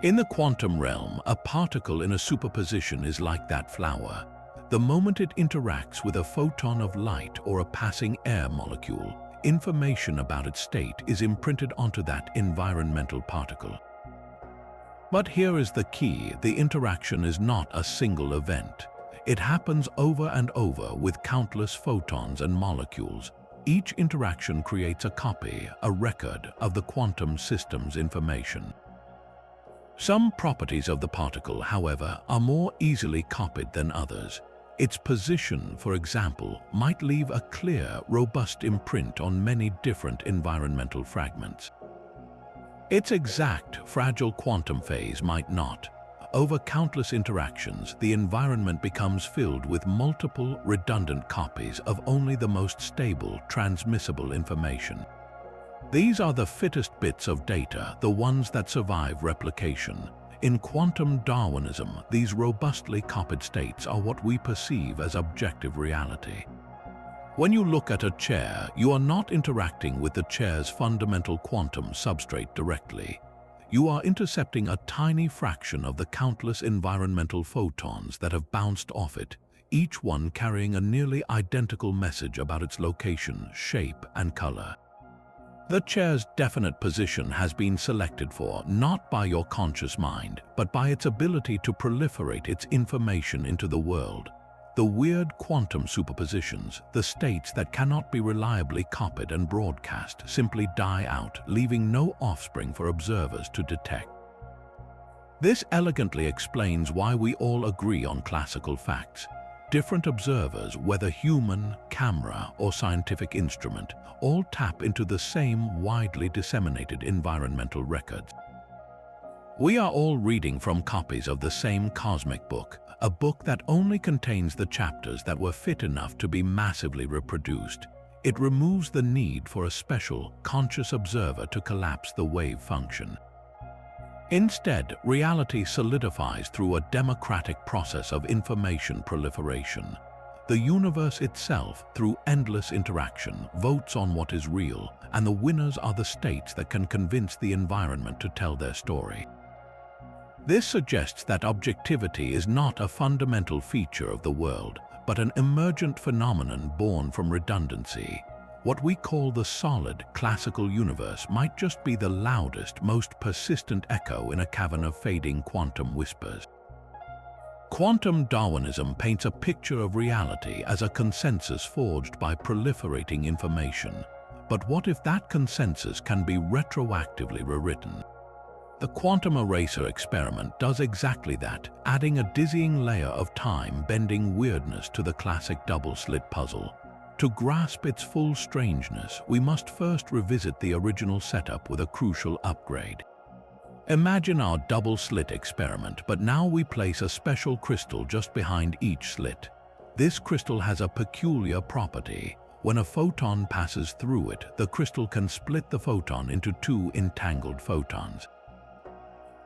S1: In the quantum realm, a particle in a superposition is like that flower. The moment it interacts with a photon of light or a passing air molecule, information about its state is imprinted onto that environmental particle. But here is the key: the interaction is not a single event. It happens over and over with countless photons and molecules. Each interaction creates a copy, a record of the quantum system's information. Some properties of the particle, however, are more easily copied than others. Its position, for example, might leave a clear, robust imprint on many different environmental fragments. Its exact, fragile quantum phase might not. Over countless interactions, the environment becomes filled with multiple, redundant copies of only the most stable, transmissible information. These are the fittest bits of data, the ones that survive replication. In quantum Darwinism, these robustly copied states are what we perceive as objective reality. When you look at a chair, you are not interacting with the chair's fundamental quantum substrate directly. You are intercepting a tiny fraction of the countless environmental photons that have bounced off it, each one carrying a nearly identical message about its location, shape, and color. The chair's definite position has been selected for not by your conscious mind, but by its ability to proliferate its information into the world. The weird quantum superpositions, the states that cannot be reliably copied and broadcast, simply die out, leaving no offspring for observers to detect. This elegantly explains why we all agree on classical facts. Different observers, whether human, camera, or scientific instrument, all tap into the same widely disseminated environmental records. We are all reading from copies of the same cosmic book, a book that only contains the chapters that were fit enough to be massively reproduced. It removes the need for a special, conscious observer to collapse the wave function. Instead, reality solidifies through a democratic process of information proliferation. The universe itself, through endless interaction, votes on what is real, and the winners are the states that can convince the environment to tell their story. This suggests that objectivity is not a fundamental feature of the world, but an emergent phenomenon born from redundancy. What we call the solid, classical universe might just be the loudest, most persistent echo in a cavern of fading quantum whispers. Quantum Darwinism paints a picture of reality as a consensus forged by proliferating information. But what if that consensus can be retroactively rewritten? The quantum eraser experiment does exactly that, adding a dizzying layer of time-bending weirdness to the classic double-slit puzzle. To grasp its full strangeness, we must first revisit the original setup with a crucial upgrade. Imagine our double-slit experiment, but now we place a special crystal just behind each slit. This crystal has a peculiar property. When a photon passes through it, the crystal can split the photon into two entangled photons.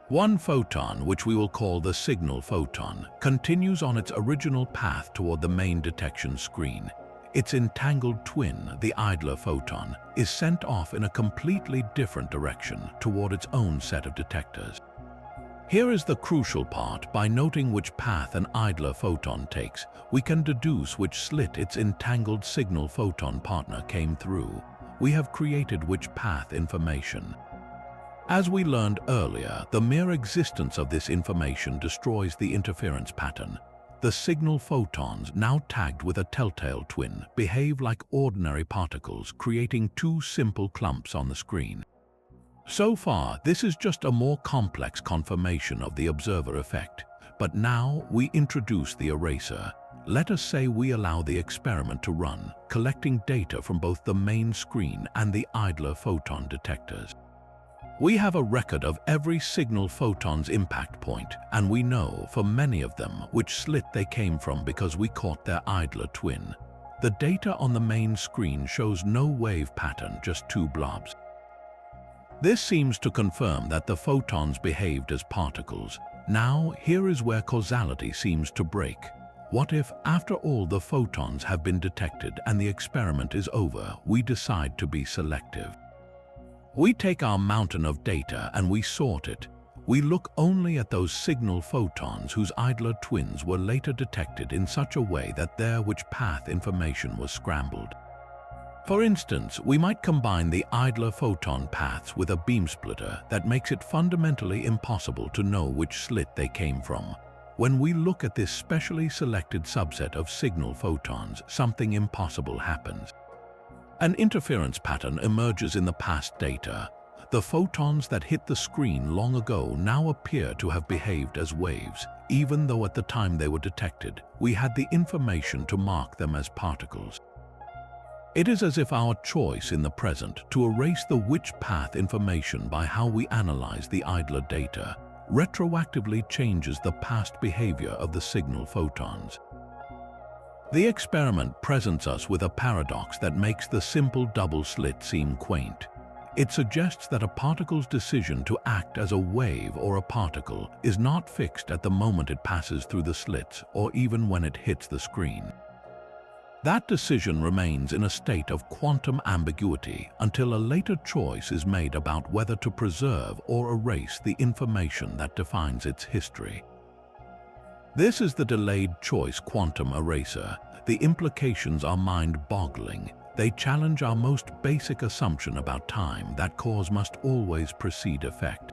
S1: One photon, which we will call the signal photon, continues on its original path toward the main detection screen. Its entangled twin, the idler photon, is sent off in a completely different direction toward its own set of detectors. Here is the crucial part. By noting which path an idler photon takes, we can deduce which slit its entangled signal photon partner came through. We have created which path information. As we learned earlier, the mere existence of this information destroys the interference pattern. The signal photons, now tagged with a telltale twin, behave like ordinary particles, creating two simple clumps on the screen. So far, this is just a more complex confirmation of the observer effect. But now we introduce the eraser. Let us say we allow the experiment to run, collecting data from both the main screen and the idler photon detectors. We have a record of every signal photon's impact point, and we know, for many of them, which slit they came from because we caught their idler twin. The data on the main screen shows no wave pattern, just two blobs. This seems to confirm that the photons behaved as particles. Now, here is where causality seems to break. What if, after all the photons have been detected and the experiment is over, we decide to be selective? We take our mountain of data and we sort it. We look only at those signal photons whose idler twins were later detected in such a way that their which path information was scrambled. For instance, we might combine the idler photon paths with a beam splitter that makes it fundamentally impossible to know which slit they came from. When we look at this specially selected subset of signal photons, something impossible happens. An interference pattern emerges in the past data. The photons that hit the screen long ago now appear to have behaved as waves, even though at the time they were detected, we had the information to mark them as particles. It is as if our choice in the present to erase the which path information by how we analyze the idler data retroactively changes the past behavior of the signal photons. The experiment presents us with a paradox that makes the simple double slit seem quaint. It suggests that a particle's decision to act as a wave or a particle is not fixed at the moment it passes through the slits or even when it hits the screen. That decision remains in a state of quantum ambiguity until a later choice is made about whether to preserve or erase the information that defines its history. This is the delayed choice quantum eraser. The implications are mind-boggling. They challenge our most basic assumption about time, that cause must always precede effect.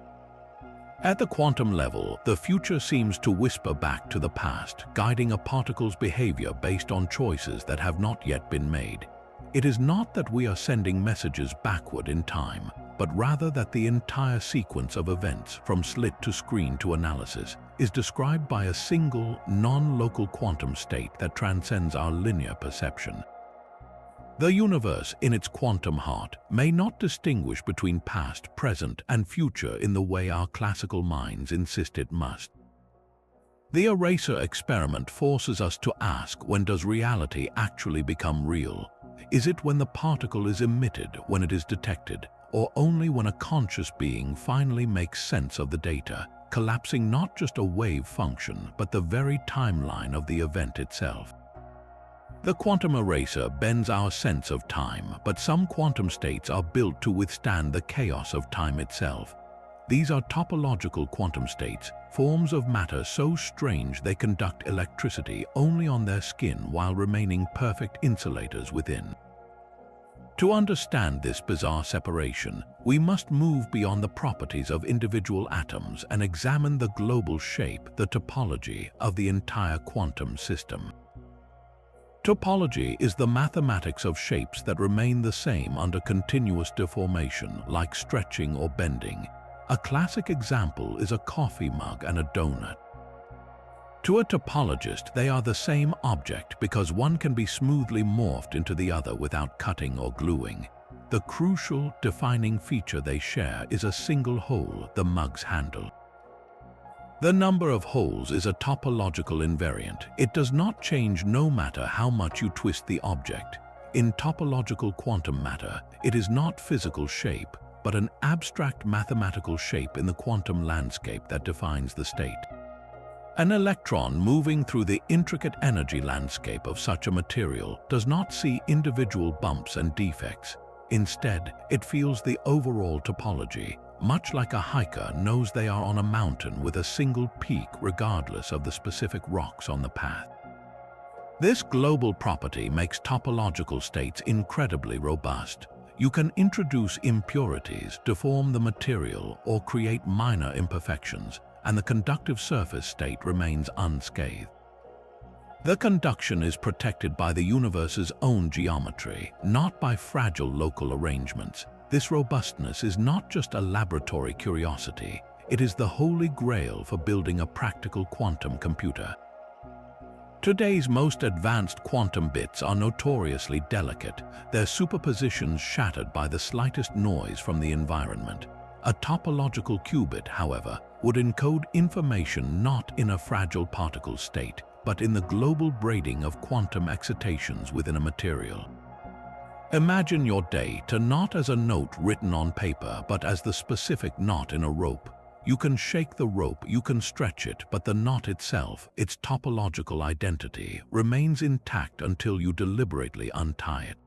S1: At the quantum level, the future seems to whisper back to the past, guiding a particle's behavior based on choices that have not yet been made. It is not that we are sending messages backward in time, but rather that the entire sequence of events, from slit to screen to analysis, is described by a single, non-local quantum state that transcends our linear perception. The universe, in its quantum heart, may not distinguish between past, present, and future in the way our classical minds insist it must. The eraser experiment forces us to ask, when does reality actually become real? Is it when the particle is emitted, when it is detected, or only when a conscious being finally makes sense of the data, collapsing not just a wave function, but the very timeline of the event itself? The quantum eraser bends our sense of time, but some quantum states are built to withstand the chaos of time itself. These are topological quantum states, forms of matter so strange they conduct electricity only on their skin while remaining perfect insulators within. To understand this bizarre separation, we must move beyond the properties of individual atoms and examine the global shape, the topology of the entire quantum system. Topology is the mathematics of shapes that remain the same under continuous deformation, like stretching or bending. A classic example is a coffee mug and a donut. To a topologist, they are the same object because one can be smoothly morphed into the other without cutting or gluing. The crucial, defining feature they share is a single hole, the mug's handle. The number of holes is a topological invariant. It does not change no matter how much you twist the object. In topological quantum matter, it is not physical shape, but an abstract mathematical shape in the quantum landscape that defines the state. An electron moving through the intricate energy landscape of such a material does not see individual bumps and defects. Instead, it feels the overall topology, much like a hiker knows they are on a mountain with a single peak regardless of the specific rocks on the path. This global property makes topological states incredibly robust. You can introduce impurities, deform the material, or create minor imperfections, and the conductive surface state remains unscathed. The conduction is protected by the universe's own geometry, not by fragile local arrangements. This robustness is not just a laboratory curiosity, it is the holy grail for building a practical quantum computer. Today's most advanced quantum bits are notoriously delicate, their superpositions shattered by the slightest noise from the environment. A topological qubit, however, would encode information not in a fragile particle state, but in the global braiding of quantum excitations within a material. Imagine your data not as a note written on paper, but as the specific knot in a rope. You can shake the rope, you can stretch it, but the knot itself, its topological identity, remains intact until you deliberately untie it.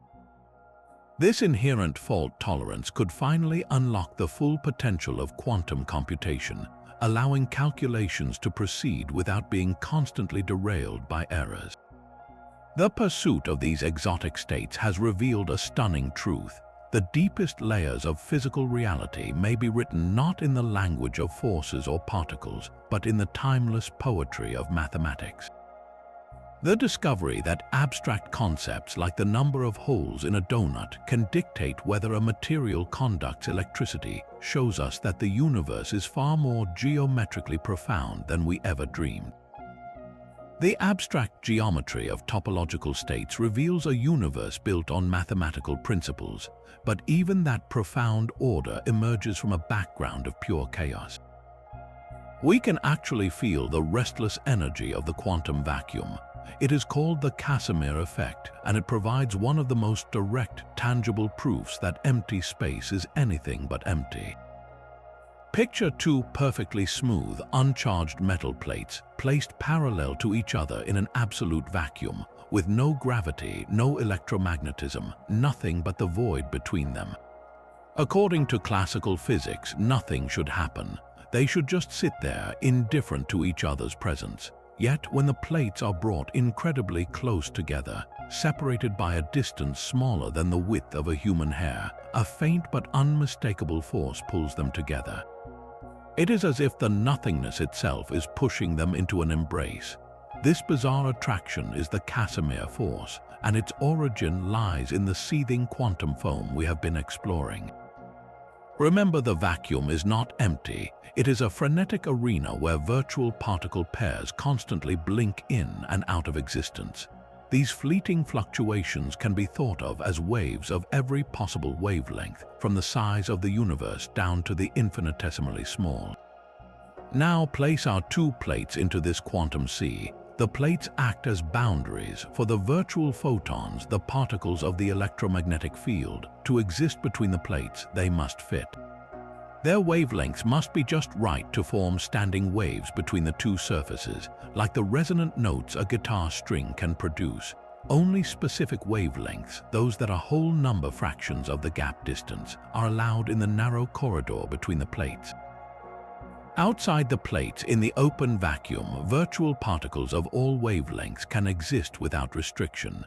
S1: This inherent fault tolerance could finally unlock the full potential of quantum computation, allowing calculations to proceed without being constantly derailed by errors. The pursuit of these exotic states has revealed a stunning truth. The deepest layers of physical reality may be written not in the language of forces or particles, but in the timeless poetry of mathematics. The discovery that abstract concepts like the number of holes in a donut can dictate whether a material conducts electricity shows us that the universe is far more geometrically profound than we ever dreamed. The abstract geometry of topological states reveals a universe built on mathematical principles, but even that profound order emerges from a background of pure chaos. We can actually feel the restless energy of the quantum vacuum. It is called the Casimir effect, and it provides one of the most direct, tangible proofs that empty space is anything but empty. Picture two perfectly smooth, uncharged metal plates placed parallel to each other in an absolute vacuum, with no gravity, no electromagnetism, nothing but the void between them. According to classical physics, nothing should happen. They should just sit there, indifferent to each other's presence. Yet, when the plates are brought incredibly close together, separated by a distance smaller than the width of a human hair, a faint but unmistakable force pulls them together. It is as if the nothingness itself is pushing them into an embrace. This bizarre attraction is the Casimir force, and its origin lies in the seething quantum foam we have been exploring. Remember, the vacuum is not empty. It is a frenetic arena where virtual particle pairs constantly blink in and out of existence. These fleeting fluctuations can be thought of as waves of every possible wavelength, from the size of the universe down to the infinitesimally small. Now place our two plates into this quantum sea. The plates act as boundaries for the virtual photons, the particles of the electromagnetic field. To exist between the plates, they must fit. Their wavelengths must be just right to form standing waves between the two surfaces, like the resonant notes a guitar string can produce. Only specific wavelengths, those that are whole number fractions of the gap distance, are allowed in the narrow corridor between the plates. Outside the plates, in the open vacuum, virtual particles of all wavelengths can exist without restriction.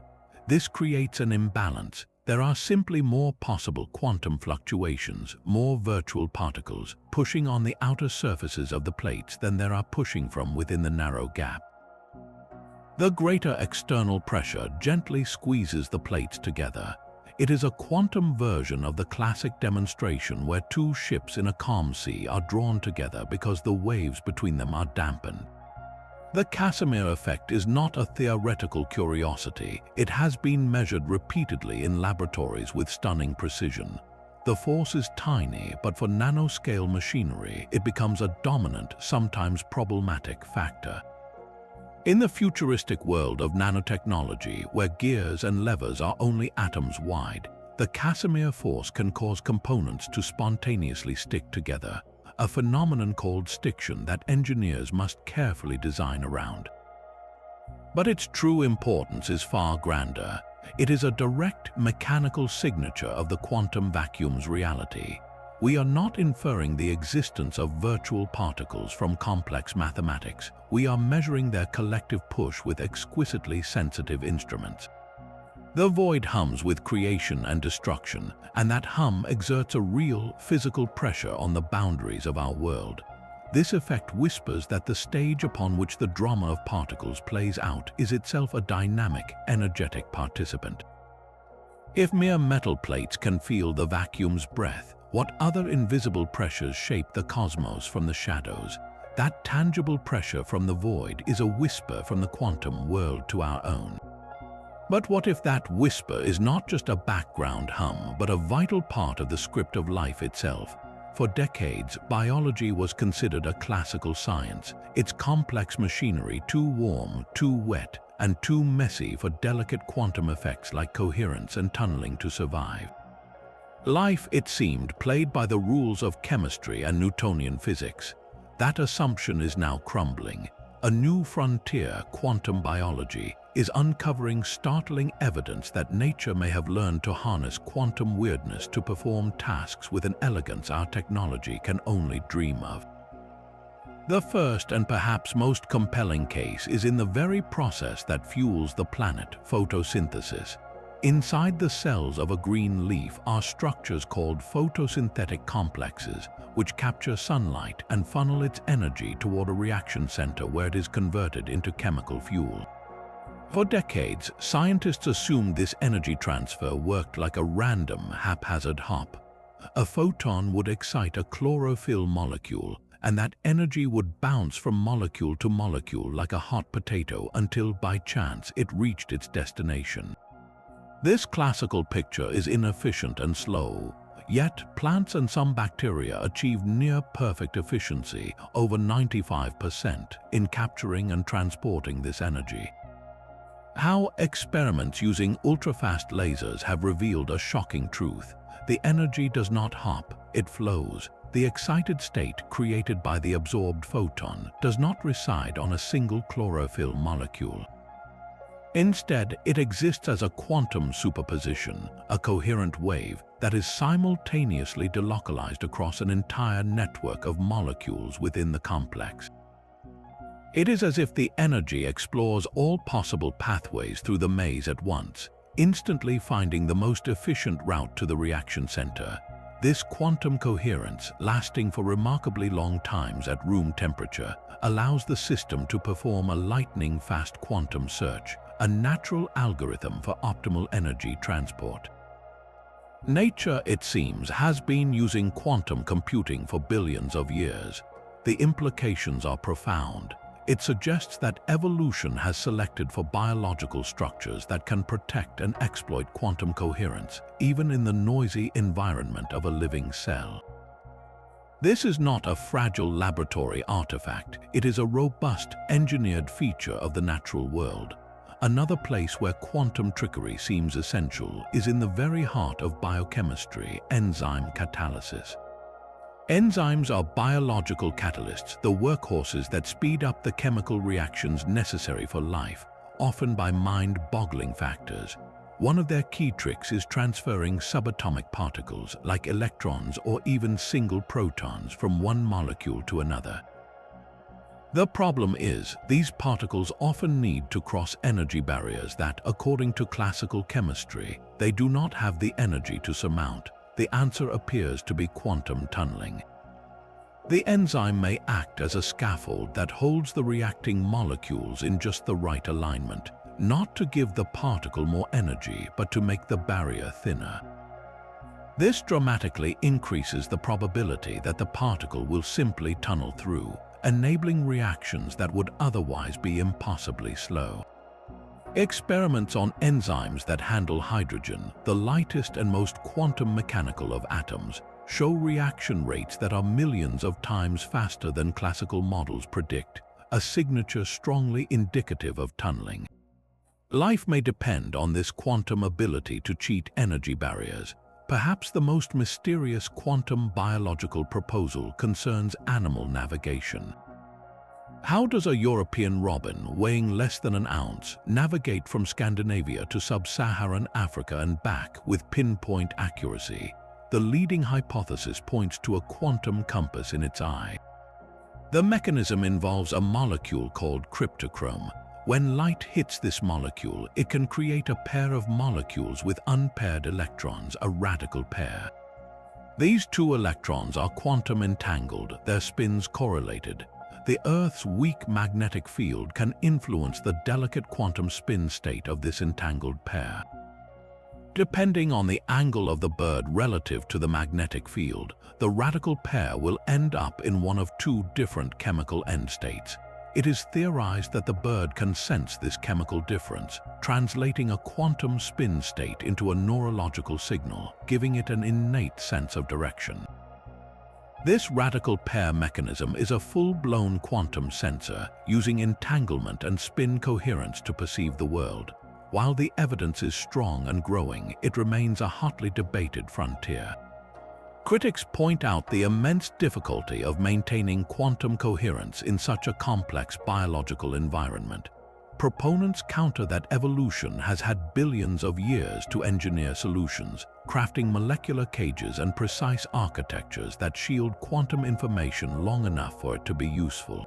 S1: This creates an imbalance. There are simply more possible quantum fluctuations, more virtual particles, pushing on the outer surfaces of the plates than there are pushing from within the narrow gap. The greater external pressure gently squeezes the plates together. It is a quantum version of the classic demonstration where two ships in a calm sea are drawn together because the waves between them are dampened. The Casimir effect is not a theoretical curiosity. It has been measured repeatedly in laboratories with stunning precision. The force is tiny, but for nanoscale machinery, it becomes a dominant, sometimes problematic factor. In the futuristic world of nanotechnology, where gears and levers are only atoms wide, the Casimir force can cause components to spontaneously stick together, a phenomenon called stiction that engineers must carefully design around. But its true importance is far grander. It is a direct mechanical signature of the quantum vacuum's reality. We are not inferring the existence of virtual particles from complex mathematics. We are measuring their collective push with exquisitely sensitive instruments. The void hums with creation and destruction, and that hum exerts a real, physical pressure on the boundaries of our world. This effect whispers that the stage upon which the drama of particles plays out is itself a dynamic, energetic participant. If mere metal plates can feel the vacuum's breath, what other invisible pressures shape the cosmos from the shadows? That tangible pressure from the void is a whisper from the quantum world to our own. But what if that whisper is not just a background hum, but a vital part of the script of life itself? For decades, biology was considered a classical science, its complex machinery too warm, too wet, and too messy for delicate quantum effects like coherence and tunneling to survive. Life, it seemed, played by the rules of chemistry and Newtonian physics. That assumption is now crumbling. A new frontier, quantum biology, is uncovering startling evidence that nature may have learned to harness quantum weirdness to perform tasks with an elegance our technology can only dream of. The first and perhaps most compelling case is in the very process that fuels the planet, photosynthesis. Inside the cells of a green leaf are structures called photosynthetic complexes, which capture sunlight and funnel its energy toward a reaction center where it is converted into chemical fuel. For decades, scientists assumed this energy transfer worked like a random, haphazard hop. A photon would excite a chlorophyll molecule, and that energy would bounce from molecule to molecule like a hot potato until, by chance, it reached its destination. This classical picture is inefficient and slow, yet plants and some bacteria achieve near-perfect efficiency, over 95%, in capturing and transporting this energy. How experiments using ultra-fast lasers have revealed a shocking truth. The energy does not hop, it flows. The excited state created by the absorbed photon does not reside on a single chlorophyll molecule. Instead, it exists as a quantum superposition, a coherent wave that is simultaneously delocalized across an entire network of molecules within the complex. It is as if the energy explores all possible pathways through the maze at once, instantly finding the most efficient route to the reaction center. This quantum coherence, lasting for remarkably long times at room temperature, allows the system to perform a lightning-fast quantum search, a natural algorithm for optimal energy transport. Nature, it seems, has been using quantum computing for billions of years. The implications are profound. It suggests that evolution has selected for biological structures that can protect and exploit quantum coherence, even in the noisy environment of a living cell. This is not a fragile laboratory artifact. It is a robust, engineered feature of the natural world. Another place where quantum trickery seems essential is in the very heart of biochemistry, enzyme catalysis. Enzymes are biological catalysts, the workhorses that speed up the chemical reactions necessary for life, often by mind-boggling factors. One of their key tricks is transferring subatomic particles, like electrons or even single protons, from one molecule to another. The problem is, these particles often need to cross energy barriers that, according to classical chemistry, they do not have the energy to surmount. The answer appears to be quantum tunneling. The enzyme may act as a scaffold that holds the reacting molecules in just the right alignment, not to give the particle more energy, but to make the barrier thinner. This dramatically increases the probability that the particle will simply tunnel through, enabling reactions that would otherwise be impossibly slow. Experiments on enzymes that handle hydrogen, the lightest and most quantum mechanical of atoms, show reaction rates that are millions of times faster than classical models predict, a signature strongly indicative of tunneling. Life may depend on this quantum ability to cheat energy barriers. Perhaps the most mysterious quantum biological proposal concerns animal navigation. How does a European robin weighing less than an ounce navigate from Scandinavia to sub-Saharan Africa and back with pinpoint accuracy? The leading hypothesis points to a quantum compass in its eye. The mechanism involves a molecule called cryptochrome. When light hits this molecule, it can create a pair of molecules with unpaired electrons, a radical pair. These two electrons are quantum entangled, their spins correlated. The Earth's weak magnetic field can influence the delicate quantum spin state of this entangled pair. Depending on the angle of the bird relative to the magnetic field, the radical pair will end up in one of two different chemical end states. It is theorized that the bird can sense this chemical difference, translating a quantum spin state into a neurological signal, giving it an innate sense of direction. This radical pair mechanism is a full-blown quantum sensor, using entanglement and spin coherence to perceive the world. While the evidence is strong and growing, it remains a hotly debated frontier. Critics point out the immense difficulty of maintaining quantum coherence in such a complex biological environment. Proponents counter that evolution has had billions of years to engineer solutions, crafting molecular cages and precise architectures that shield quantum information long enough for it to be useful.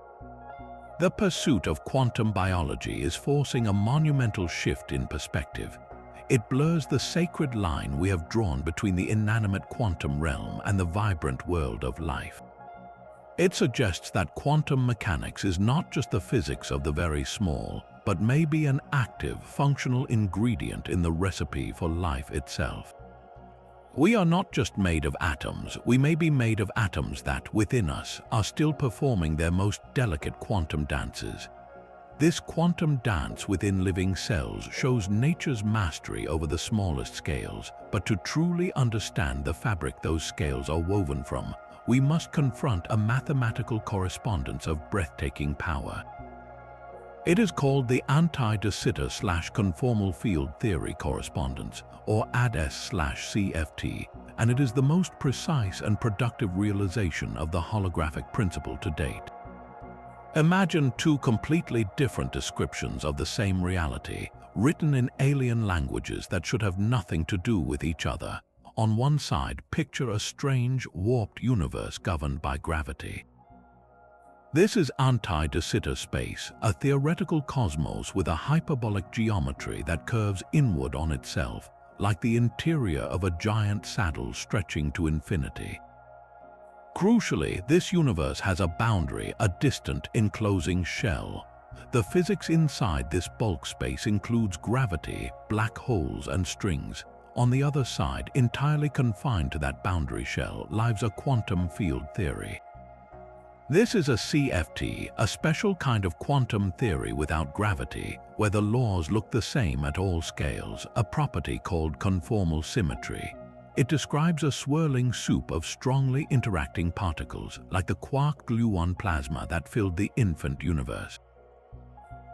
S1: The pursuit of quantum biology is forcing a monumental shift in perspective. It blurs the sacred line we have drawn between the inanimate quantum realm and the vibrant world of life. It suggests that quantum mechanics is not just the physics of the very small, but may be an active, functional ingredient in the recipe for life itself. We are not just made of atoms, we may be made of atoms that, within us, are still performing their most delicate quantum dances. This quantum dance within living cells shows nature's mastery over the smallest scales, but to truly understand the fabric those scales are woven from, we must confront a mathematical correspondence of breathtaking power. It is called the anti-de Sitter/conformal field theory correspondence, or ADS/CFT, and it is the most precise and productive realization of the holographic principle to date. Imagine two completely different descriptions of the same reality, written in alien languages that should have nothing to do with each other. On one side, picture a strange, warped universe governed by gravity. This is anti-de Sitter space, a theoretical cosmos with a hyperbolic geometry that curves inward on itself, like the interior of a giant saddle stretching to infinity. Crucially, this universe has a boundary, a distant, enclosing shell. The physics inside this bulk space includes gravity, black holes, and strings. On the other side, entirely confined to that boundary shell, lies a quantum field theory. This is a CFT, a special kind of quantum theory without gravity, where the laws look the same at all scales, a property called conformal symmetry. It describes a swirling soup of strongly interacting particles, like the quark-gluon plasma that filled the infant universe.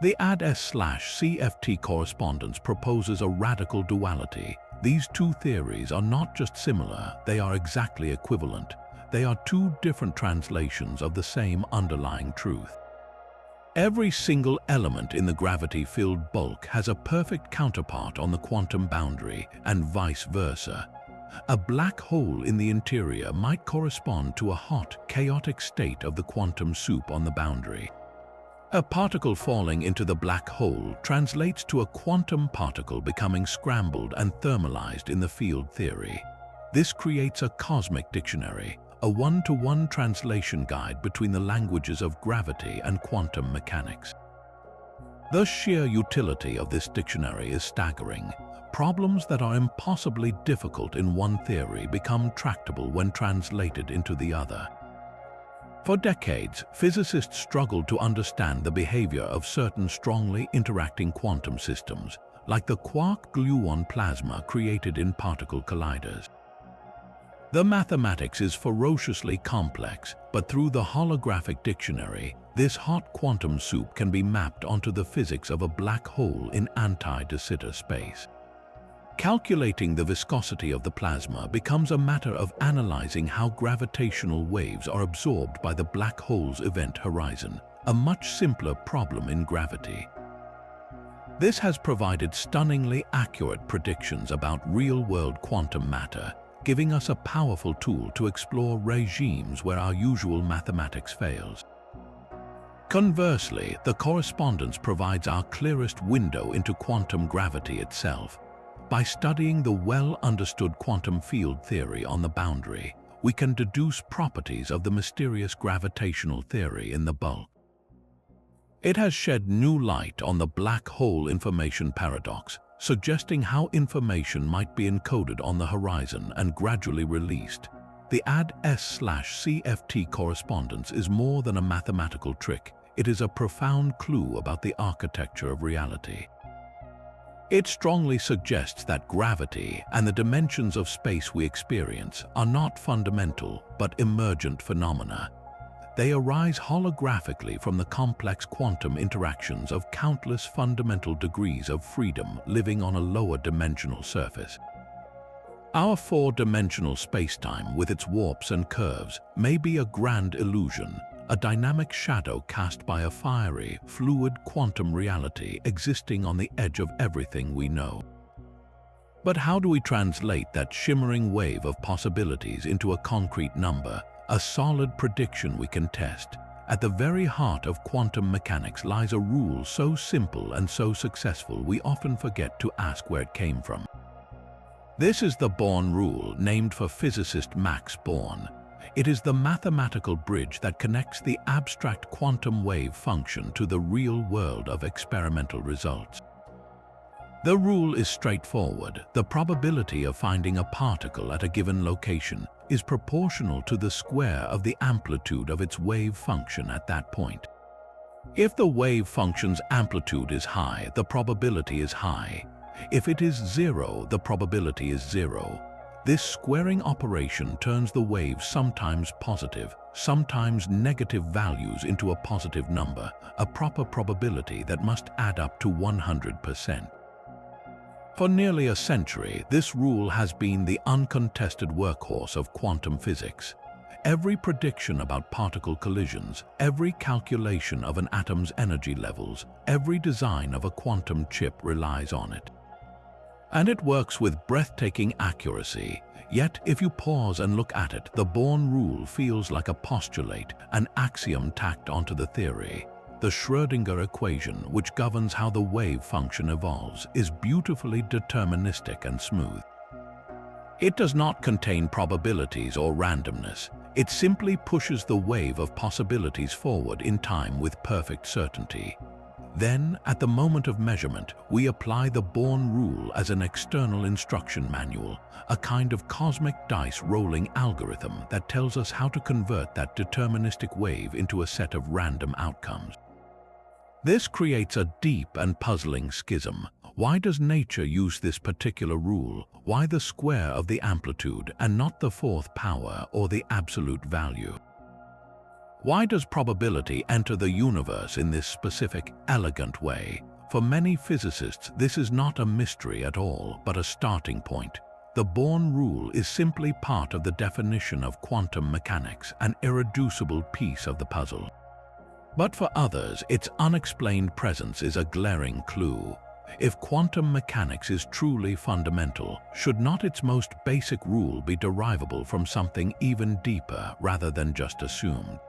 S1: The ADS/CFT correspondence proposes a radical duality. These two theories are not just similar, they are exactly equivalent. They are two different translations of the same underlying truth. Every single element in the gravity-filled bulk has a perfect counterpart on the quantum boundary, and vice versa. A black hole in the interior might correspond to a hot, chaotic state of the quantum soup on the boundary. A particle falling into the black hole translates to a quantum particle becoming scrambled and thermalized in the field theory. This creates a cosmic dictionary, a one-to-one translation guide between the languages of gravity and quantum mechanics. The sheer utility of this dictionary is staggering. Problems that are impossibly difficult in one theory become tractable when translated into the other. For decades, physicists struggled to understand the behavior of certain strongly interacting quantum systems, like the quark-gluon plasma created in particle colliders. The mathematics is ferociously complex, but through the holographic dictionary, this hot quantum soup can be mapped onto the physics of a black hole in anti-de Sitter space. Calculating the viscosity of the plasma becomes a matter of analyzing how gravitational waves are absorbed by the black hole's event horizon, a much simpler problem in gravity. This has provided stunningly accurate predictions about real-world quantum matter, giving us a powerful tool to explore regimes where our usual mathematics fails. Conversely, the correspondence provides our clearest window into quantum gravity itself. By studying the well-understood quantum field theory on the boundary, we can deduce properties of the mysterious gravitational theory in the bulk. It has shed new light on the black hole information paradox, suggesting how information might be encoded on the horizon and gradually released. The ADS/CFT correspondence is more than a mathematical trick. It is a profound clue about the architecture of reality. It strongly suggests that gravity and the dimensions of space we experience are not fundamental but emergent phenomena. They arise holographically from the complex quantum interactions of countless fundamental degrees of freedom living on a lower dimensional surface. Our four-dimensional spacetime, with its warps and curves, may be a grand illusion, a dynamic shadow cast by a fiery, fluid quantum reality existing on the edge of everything we know. But how do we translate that shimmering wave of possibilities into a concrete number, a solid prediction we can test? At the very heart of quantum mechanics lies a rule so simple and so successful we often forget to ask where it came from. This is the Born rule, named for physicist Max Born. It is the mathematical bridge that connects the abstract quantum wave function to the real world of experimental results. The rule is straightforward. The probability of finding a particle at a given location is proportional to the square of the amplitude of its wave function at that point. If the wave function's amplitude is high, the probability is high. If it is zero, the probability is zero. This squaring operation turns the wave's sometimes positive, sometimes negative values into a positive number, a proper probability that must add up to 100%. For nearly a century, this rule has been the uncontested workhorse of quantum physics. Every prediction about particle collisions, every calculation of an atom's energy levels, every design of a quantum chip relies on it. And it works with breathtaking accuracy. Yet, if you pause and look at it, the Born rule feels like a postulate, an axiom tacked onto the theory. The Schrödinger equation, which governs how the wave function evolves, is beautifully deterministic and smooth. It does not contain probabilities or randomness. It simply pushes the wave of possibilities forward in time with perfect certainty. Then, at the moment of measurement, we apply the Born rule as an external instruction manual, a kind of cosmic dice rolling algorithm that tells us how to convert that deterministic wave into a set of random outcomes. This creates a deep and puzzling schism. Why does nature use this particular rule? Why the square of the amplitude and not the fourth power or the absolute value? Why does probability enter the universe in this specific, elegant way? For many physicists, this is not a mystery at all, but a starting point. The Born rule is simply part of the definition of quantum mechanics, an irreducible piece of the puzzle. But for others, its unexplained presence is a glaring clue. If quantum mechanics is truly fundamental, should not its most basic rule be derivable from something even deeper rather than just assumed?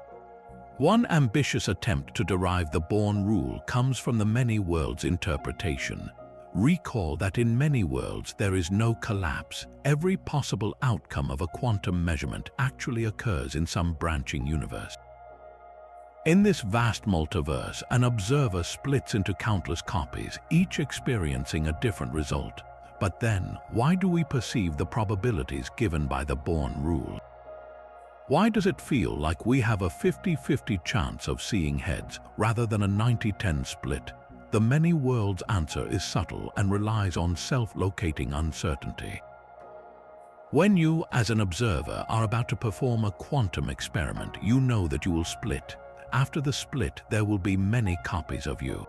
S1: One ambitious attempt to derive the Born rule comes from the many worlds interpretation. Recall that in many worlds there is no collapse. Every possible outcome of a quantum measurement actually occurs in some branching universe. In this vast multiverse, an observer splits into countless copies, each experiencing a different result. But then, why do we perceive the probabilities given by the Born rule? Why does it feel like we have a 50-50 chance of seeing heads rather than a 90-10 split? The many worlds answer is subtle and relies on self-locating uncertainty. When you, as an observer, are about to perform a quantum experiment, you know that you will split. After the split, there will be many copies of you.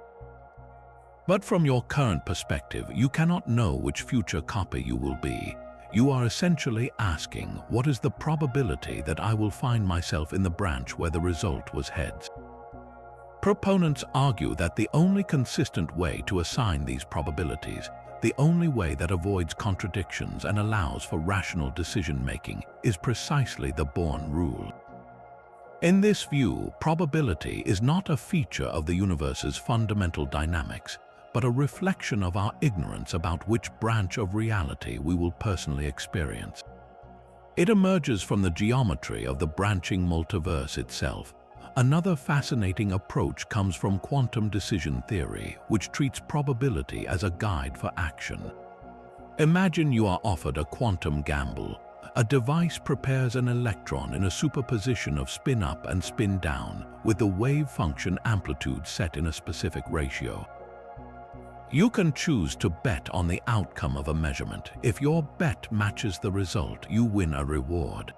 S1: But from your current perspective, you cannot know which future copy you will be. You are essentially asking, what is the probability that I will find myself in the branch where the result was heads? Proponents argue that the only consistent way to assign these probabilities, the only way that avoids contradictions and allows for rational decision-making, is precisely the Born rule. In this view, probability is not a feature of the universe's fundamental dynamics, but a reflection of our ignorance about which branch of reality we will personally experience. It emerges from the geometry of the branching multiverse itself. Another fascinating approach comes from quantum decision theory, which treats probability as a guide for action. Imagine you are offered a quantum gamble. A device prepares an electron in a superposition of spin up and spin down, with the wave function amplitude set in a specific ratio. You can choose to bet on the outcome of a measurement. If your bet matches the result, you win a reward.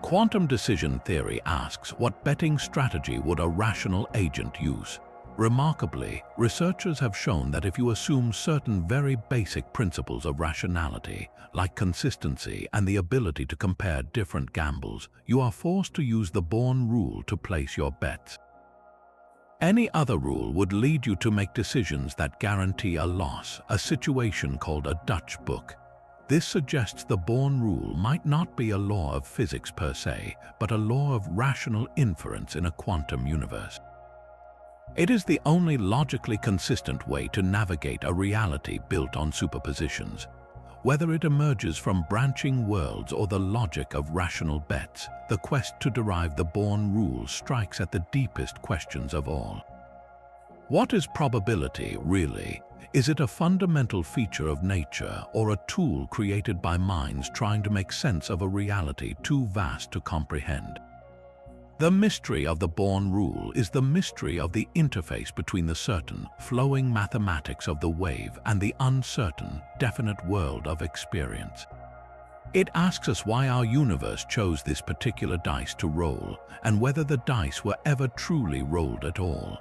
S1: Quantum decision theory asks, what betting strategy would a rational agent use? Remarkably, researchers have shown that if you assume certain very basic principles of rationality, like consistency and the ability to compare different gambles, you are forced to use the Born rule to place your bets. Any other rule would lead you to make decisions that guarantee a loss, a situation called a Dutch book. This suggests the Born rule might not be a law of physics per se, but a law of rational inference in a quantum universe. It is the only logically consistent way to navigate a reality built on superpositions. Whether it emerges from branching worlds or the logic of rational bets, the quest to derive the born rule strikes at the deepest questions of all. What is probability, really? Is it a fundamental feature of nature or a tool created by minds trying to make sense of a reality too vast to comprehend? The mystery of the born rule is the mystery of the interface between the certain, flowing mathematics of the wave and the uncertain, definite world of experience. It asks us why our universe chose this particular dice to roll and whether the dice were ever truly rolled at all.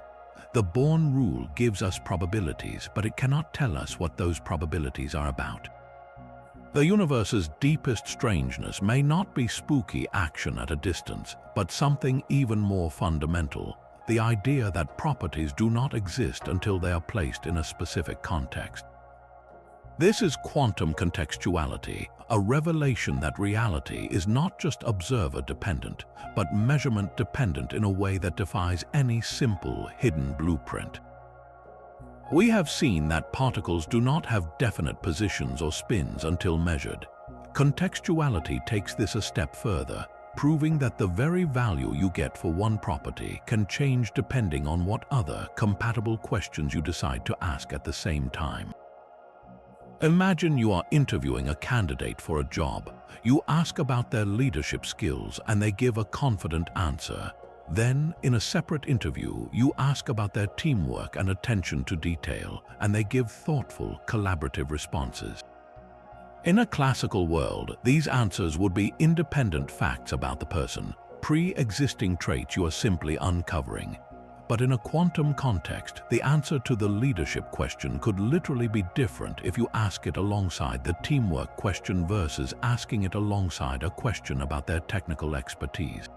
S1: The born rule gives us probabilities, but it cannot tell us what those probabilities are about. The universe's deepest strangeness may not be spooky action at a distance, but something even more fundamental, the idea that properties do not exist until they are placed in a specific context. This is quantum contextuality, a revelation that reality is not just observer-dependent, but measurement-dependent in a way that defies any simple, hidden blueprint. We have seen that particles do not have definite positions or spins until measured. Contextuality takes this a step further, proving that the very value you get for one property can change depending on what other, compatible questions you decide to ask at the same time. Imagine you are interviewing a candidate for a job. You ask about their leadership skills and they give a confident answer. Then, in a separate interview, you ask about their teamwork and attention to detail, and they give thoughtful, collaborative responses. In a classical world, these answers would be independent facts about the person, pre-existing traits you are simply uncovering. But in a quantum context, the answer to the leadership question could literally be different if you ask it alongside the teamwork question versus asking it alongside a question about their technical expertise.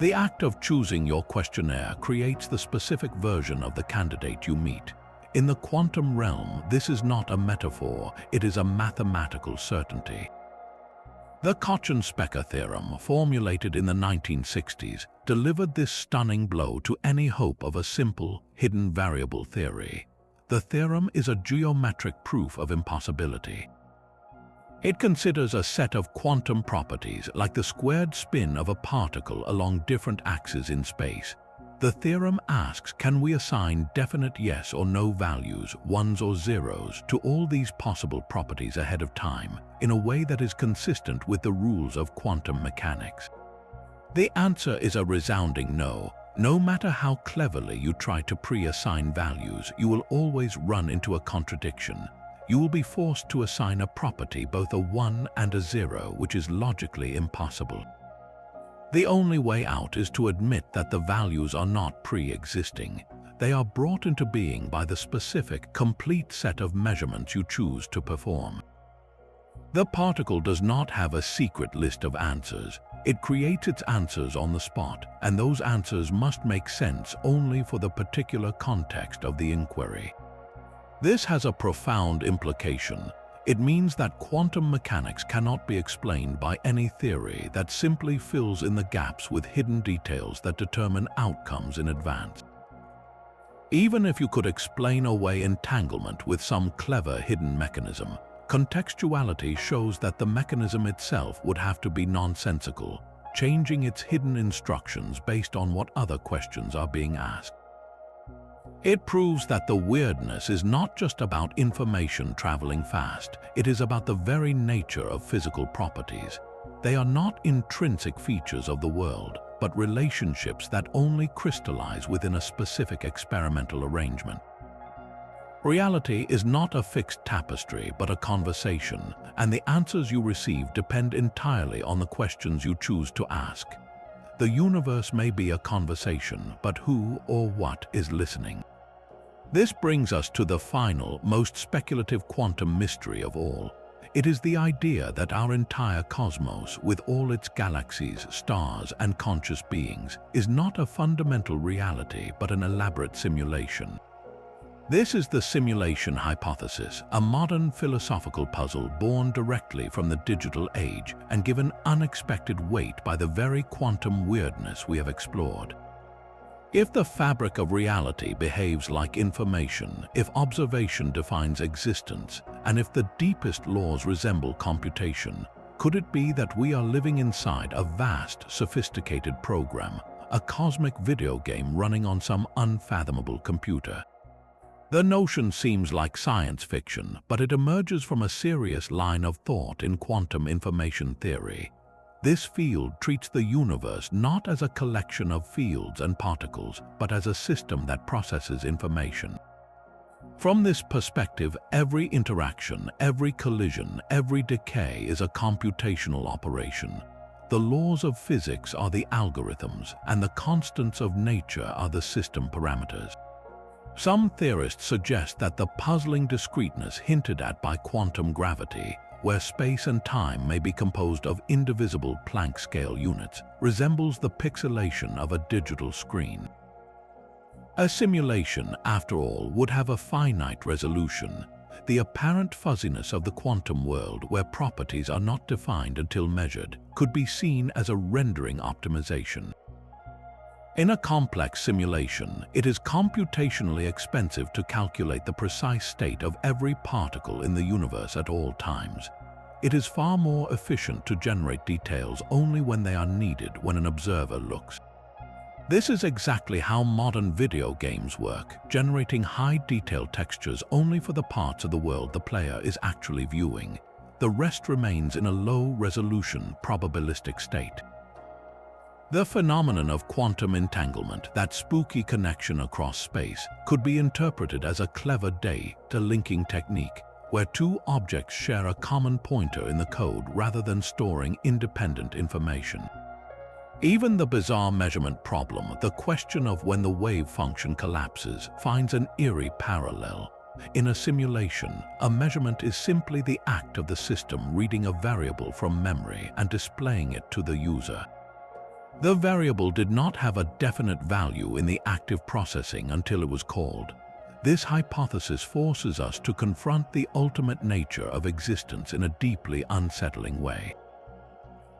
S1: The act of choosing your questionnaire creates the specific version of the candidate you meet. In the quantum realm, this is not a metaphor, it is a mathematical certainty. The Cauchy-Specker theorem, formulated in the 1960s, delivered this stunning blow to any hope of a simple, hidden variable theory. The theorem is a geometric proof of impossibility. It considers a set of quantum properties like the squared spin of a particle along different axes in space. The theorem asks, can we assign definite yes or no values, ones or zeros, to all these possible properties ahead of time, in a way that is consistent with the rules of quantum mechanics? The answer is a resounding no. No matter how cleverly you try to pre-assign values, you will always run into a contradiction. You will be forced to assign a property both a 1 and a 0, which is logically impossible. The only way out is to admit that the values are not pre-existing. They are brought into being by the specific, complete set of measurements you choose to perform. The particle does not have a secret list of answers. It creates its answers on the spot, and those answers must make sense only for the particular context of the inquiry. This has a profound implication. It means that quantum mechanics cannot be explained by any theory that simply fills in the gaps with hidden details that determine outcomes in advance. Even if you could explain away entanglement with some clever hidden mechanism, contextuality shows that the mechanism itself would have to be nonsensical, changing its hidden instructions based on what other questions are being asked. It proves that the weirdness is not just about information traveling fast, it is about the very nature of physical properties. They are not intrinsic features of the world, but relationships that only crystallize within a specific experimental arrangement. Reality is not a fixed tapestry, but a conversation, and the answers you receive depend entirely on the questions you choose to ask. The universe may be a conversation, but who or what is listening? This brings us to the final, most speculative quantum mystery of all. It is the idea that our entire cosmos, with all its galaxies, stars, and conscious beings, is not a fundamental reality but an elaborate simulation. This is the simulation hypothesis, a modern philosophical puzzle born directly from the digital age and given unexpected weight by the very quantum weirdness we have explored. If the fabric of reality behaves like information, if observation defines existence, And if the deepest laws resemble computation, could it be that we are living inside a vast, sophisticated program, a cosmic video game running on some unfathomable computer? The notion seems like science fiction, but it emerges from a serious line of thought in quantum information theory. This field treats the universe not as a collection of fields and particles, but as a system that processes information. From this perspective, every interaction, every collision, every decay is a computational operation. The laws of physics are the algorithms, and the constants of nature are the system parameters. Some theorists suggest that the puzzling discreteness hinted at by quantum gravity, where space and time may be composed of indivisible Planck-scale units, resembles the pixelation of a digital screen. A simulation, after all, would have a finite resolution. The apparent fuzziness of the quantum world, where properties are not defined until measured, could be seen as a rendering optimization. In a complex simulation, it is computationally expensive to calculate the precise state of every particle in the universe at all times. It is far more efficient to generate details only when they are needed when an observer looks. This is exactly how modern video games work, generating high-detail textures only for the parts of the world the player is actually viewing. The rest remains in a low-resolution, probabilistic state. The phenomenon of quantum entanglement, that spooky connection across space, could be interpreted as a clever data-linking technique, where two objects share a common pointer in the code rather than storing independent information. Even the bizarre measurement problem, the question of when the wave function collapses, finds an eerie parallel. In a simulation, a measurement is simply the act of the system reading a variable from memory and displaying it to the user. The variable did not have a definite value in the active processing until it was called. This hypothesis forces us to confront the ultimate nature of existence in a deeply unsettling way.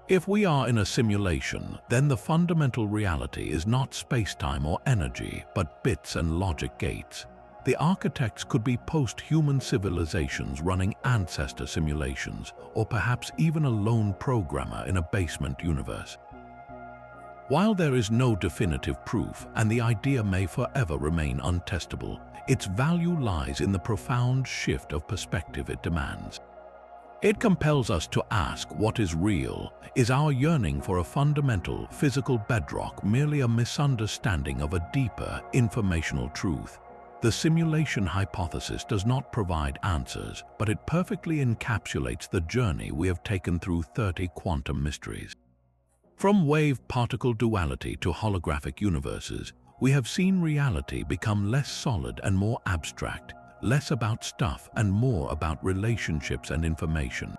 S1: If we are in a simulation, then the fundamental reality is not spacetime or energy, but bits and logic gates. The architects could be post-human civilizations running ancestor simulations, or perhaps even a lone programmer in a basement universe. While there is no definitive proof, and the idea may forever remain untestable, its value lies in the profound shift of perspective it demands. It compels us to ask what is real. Is our yearning for a fundamental, physical bedrock merely a misunderstanding of a deeper, informational truth? The simulation hypothesis does not provide answers, but it perfectly encapsulates the journey we have taken through 30 quantum mysteries. From wave-particle duality to holographic universes, we have seen reality become less solid and more abstract, less about stuff and more about relationships and information.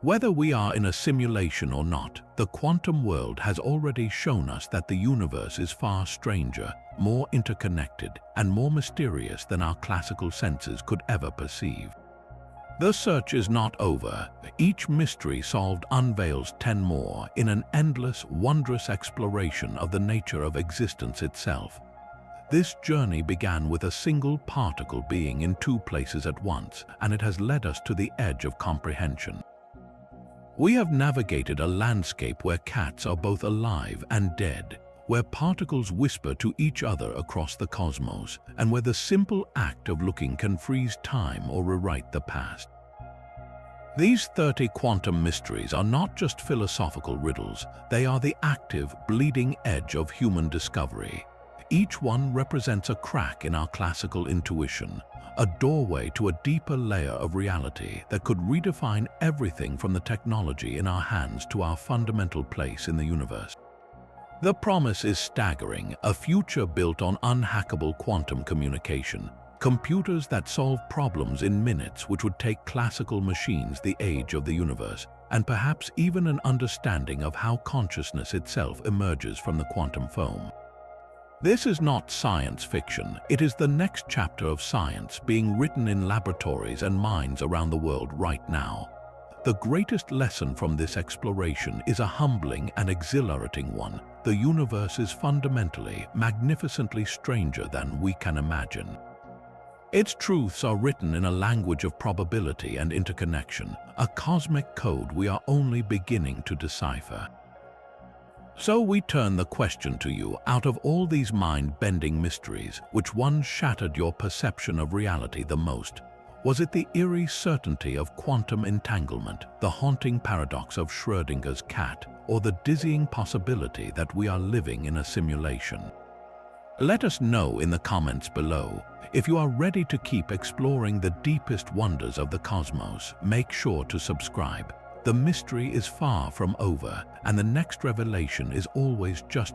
S1: Whether we are in a simulation or not, the quantum world has already shown us that the universe is far stranger, more interconnected, and more mysterious than our classical senses could ever perceive. The search is not over. Each mystery solved unveils 10 more in an endless, wondrous exploration of the nature of existence itself. This journey began with a single particle being in two places at once, and it has led us to the edge of comprehension. We have navigated a landscape where cats are both alive and dead, where particles whisper to each other across the cosmos, and where the simple act of looking can freeze time or rewrite the past. These 30 quantum mysteries are not just philosophical riddles, they are the active, bleeding edge of human discovery. Each one represents a crack in our classical intuition, a doorway to a deeper layer of reality that could redefine everything from the technology in our hands to our fundamental place in the universe. The promise is staggering, a future built on unhackable quantum communication, computers that solve problems in minutes which would take classical machines the age of the universe, and perhaps even an understanding of how consciousness itself emerges from the quantum foam. This is not science fiction, it is the next chapter of science being written in laboratories and minds around the world right now. The greatest lesson from this exploration is a humbling and exhilarating one. The universe is fundamentally, magnificently stranger than we can imagine. Its truths are written in a language of probability and interconnection, a cosmic code we are only beginning to decipher. So we turn the question to you, out of all these mind-bending mysteries, which one shattered your perception of reality the most? Was it the eerie certainty of quantum entanglement, the haunting paradox of Schrödinger's cat, or the dizzying possibility that we are living in a simulation? Let us know in the comments below. If you are ready to keep exploring the deepest wonders of the cosmos, make sure to subscribe. The mystery is far from over, and the next revelation is always just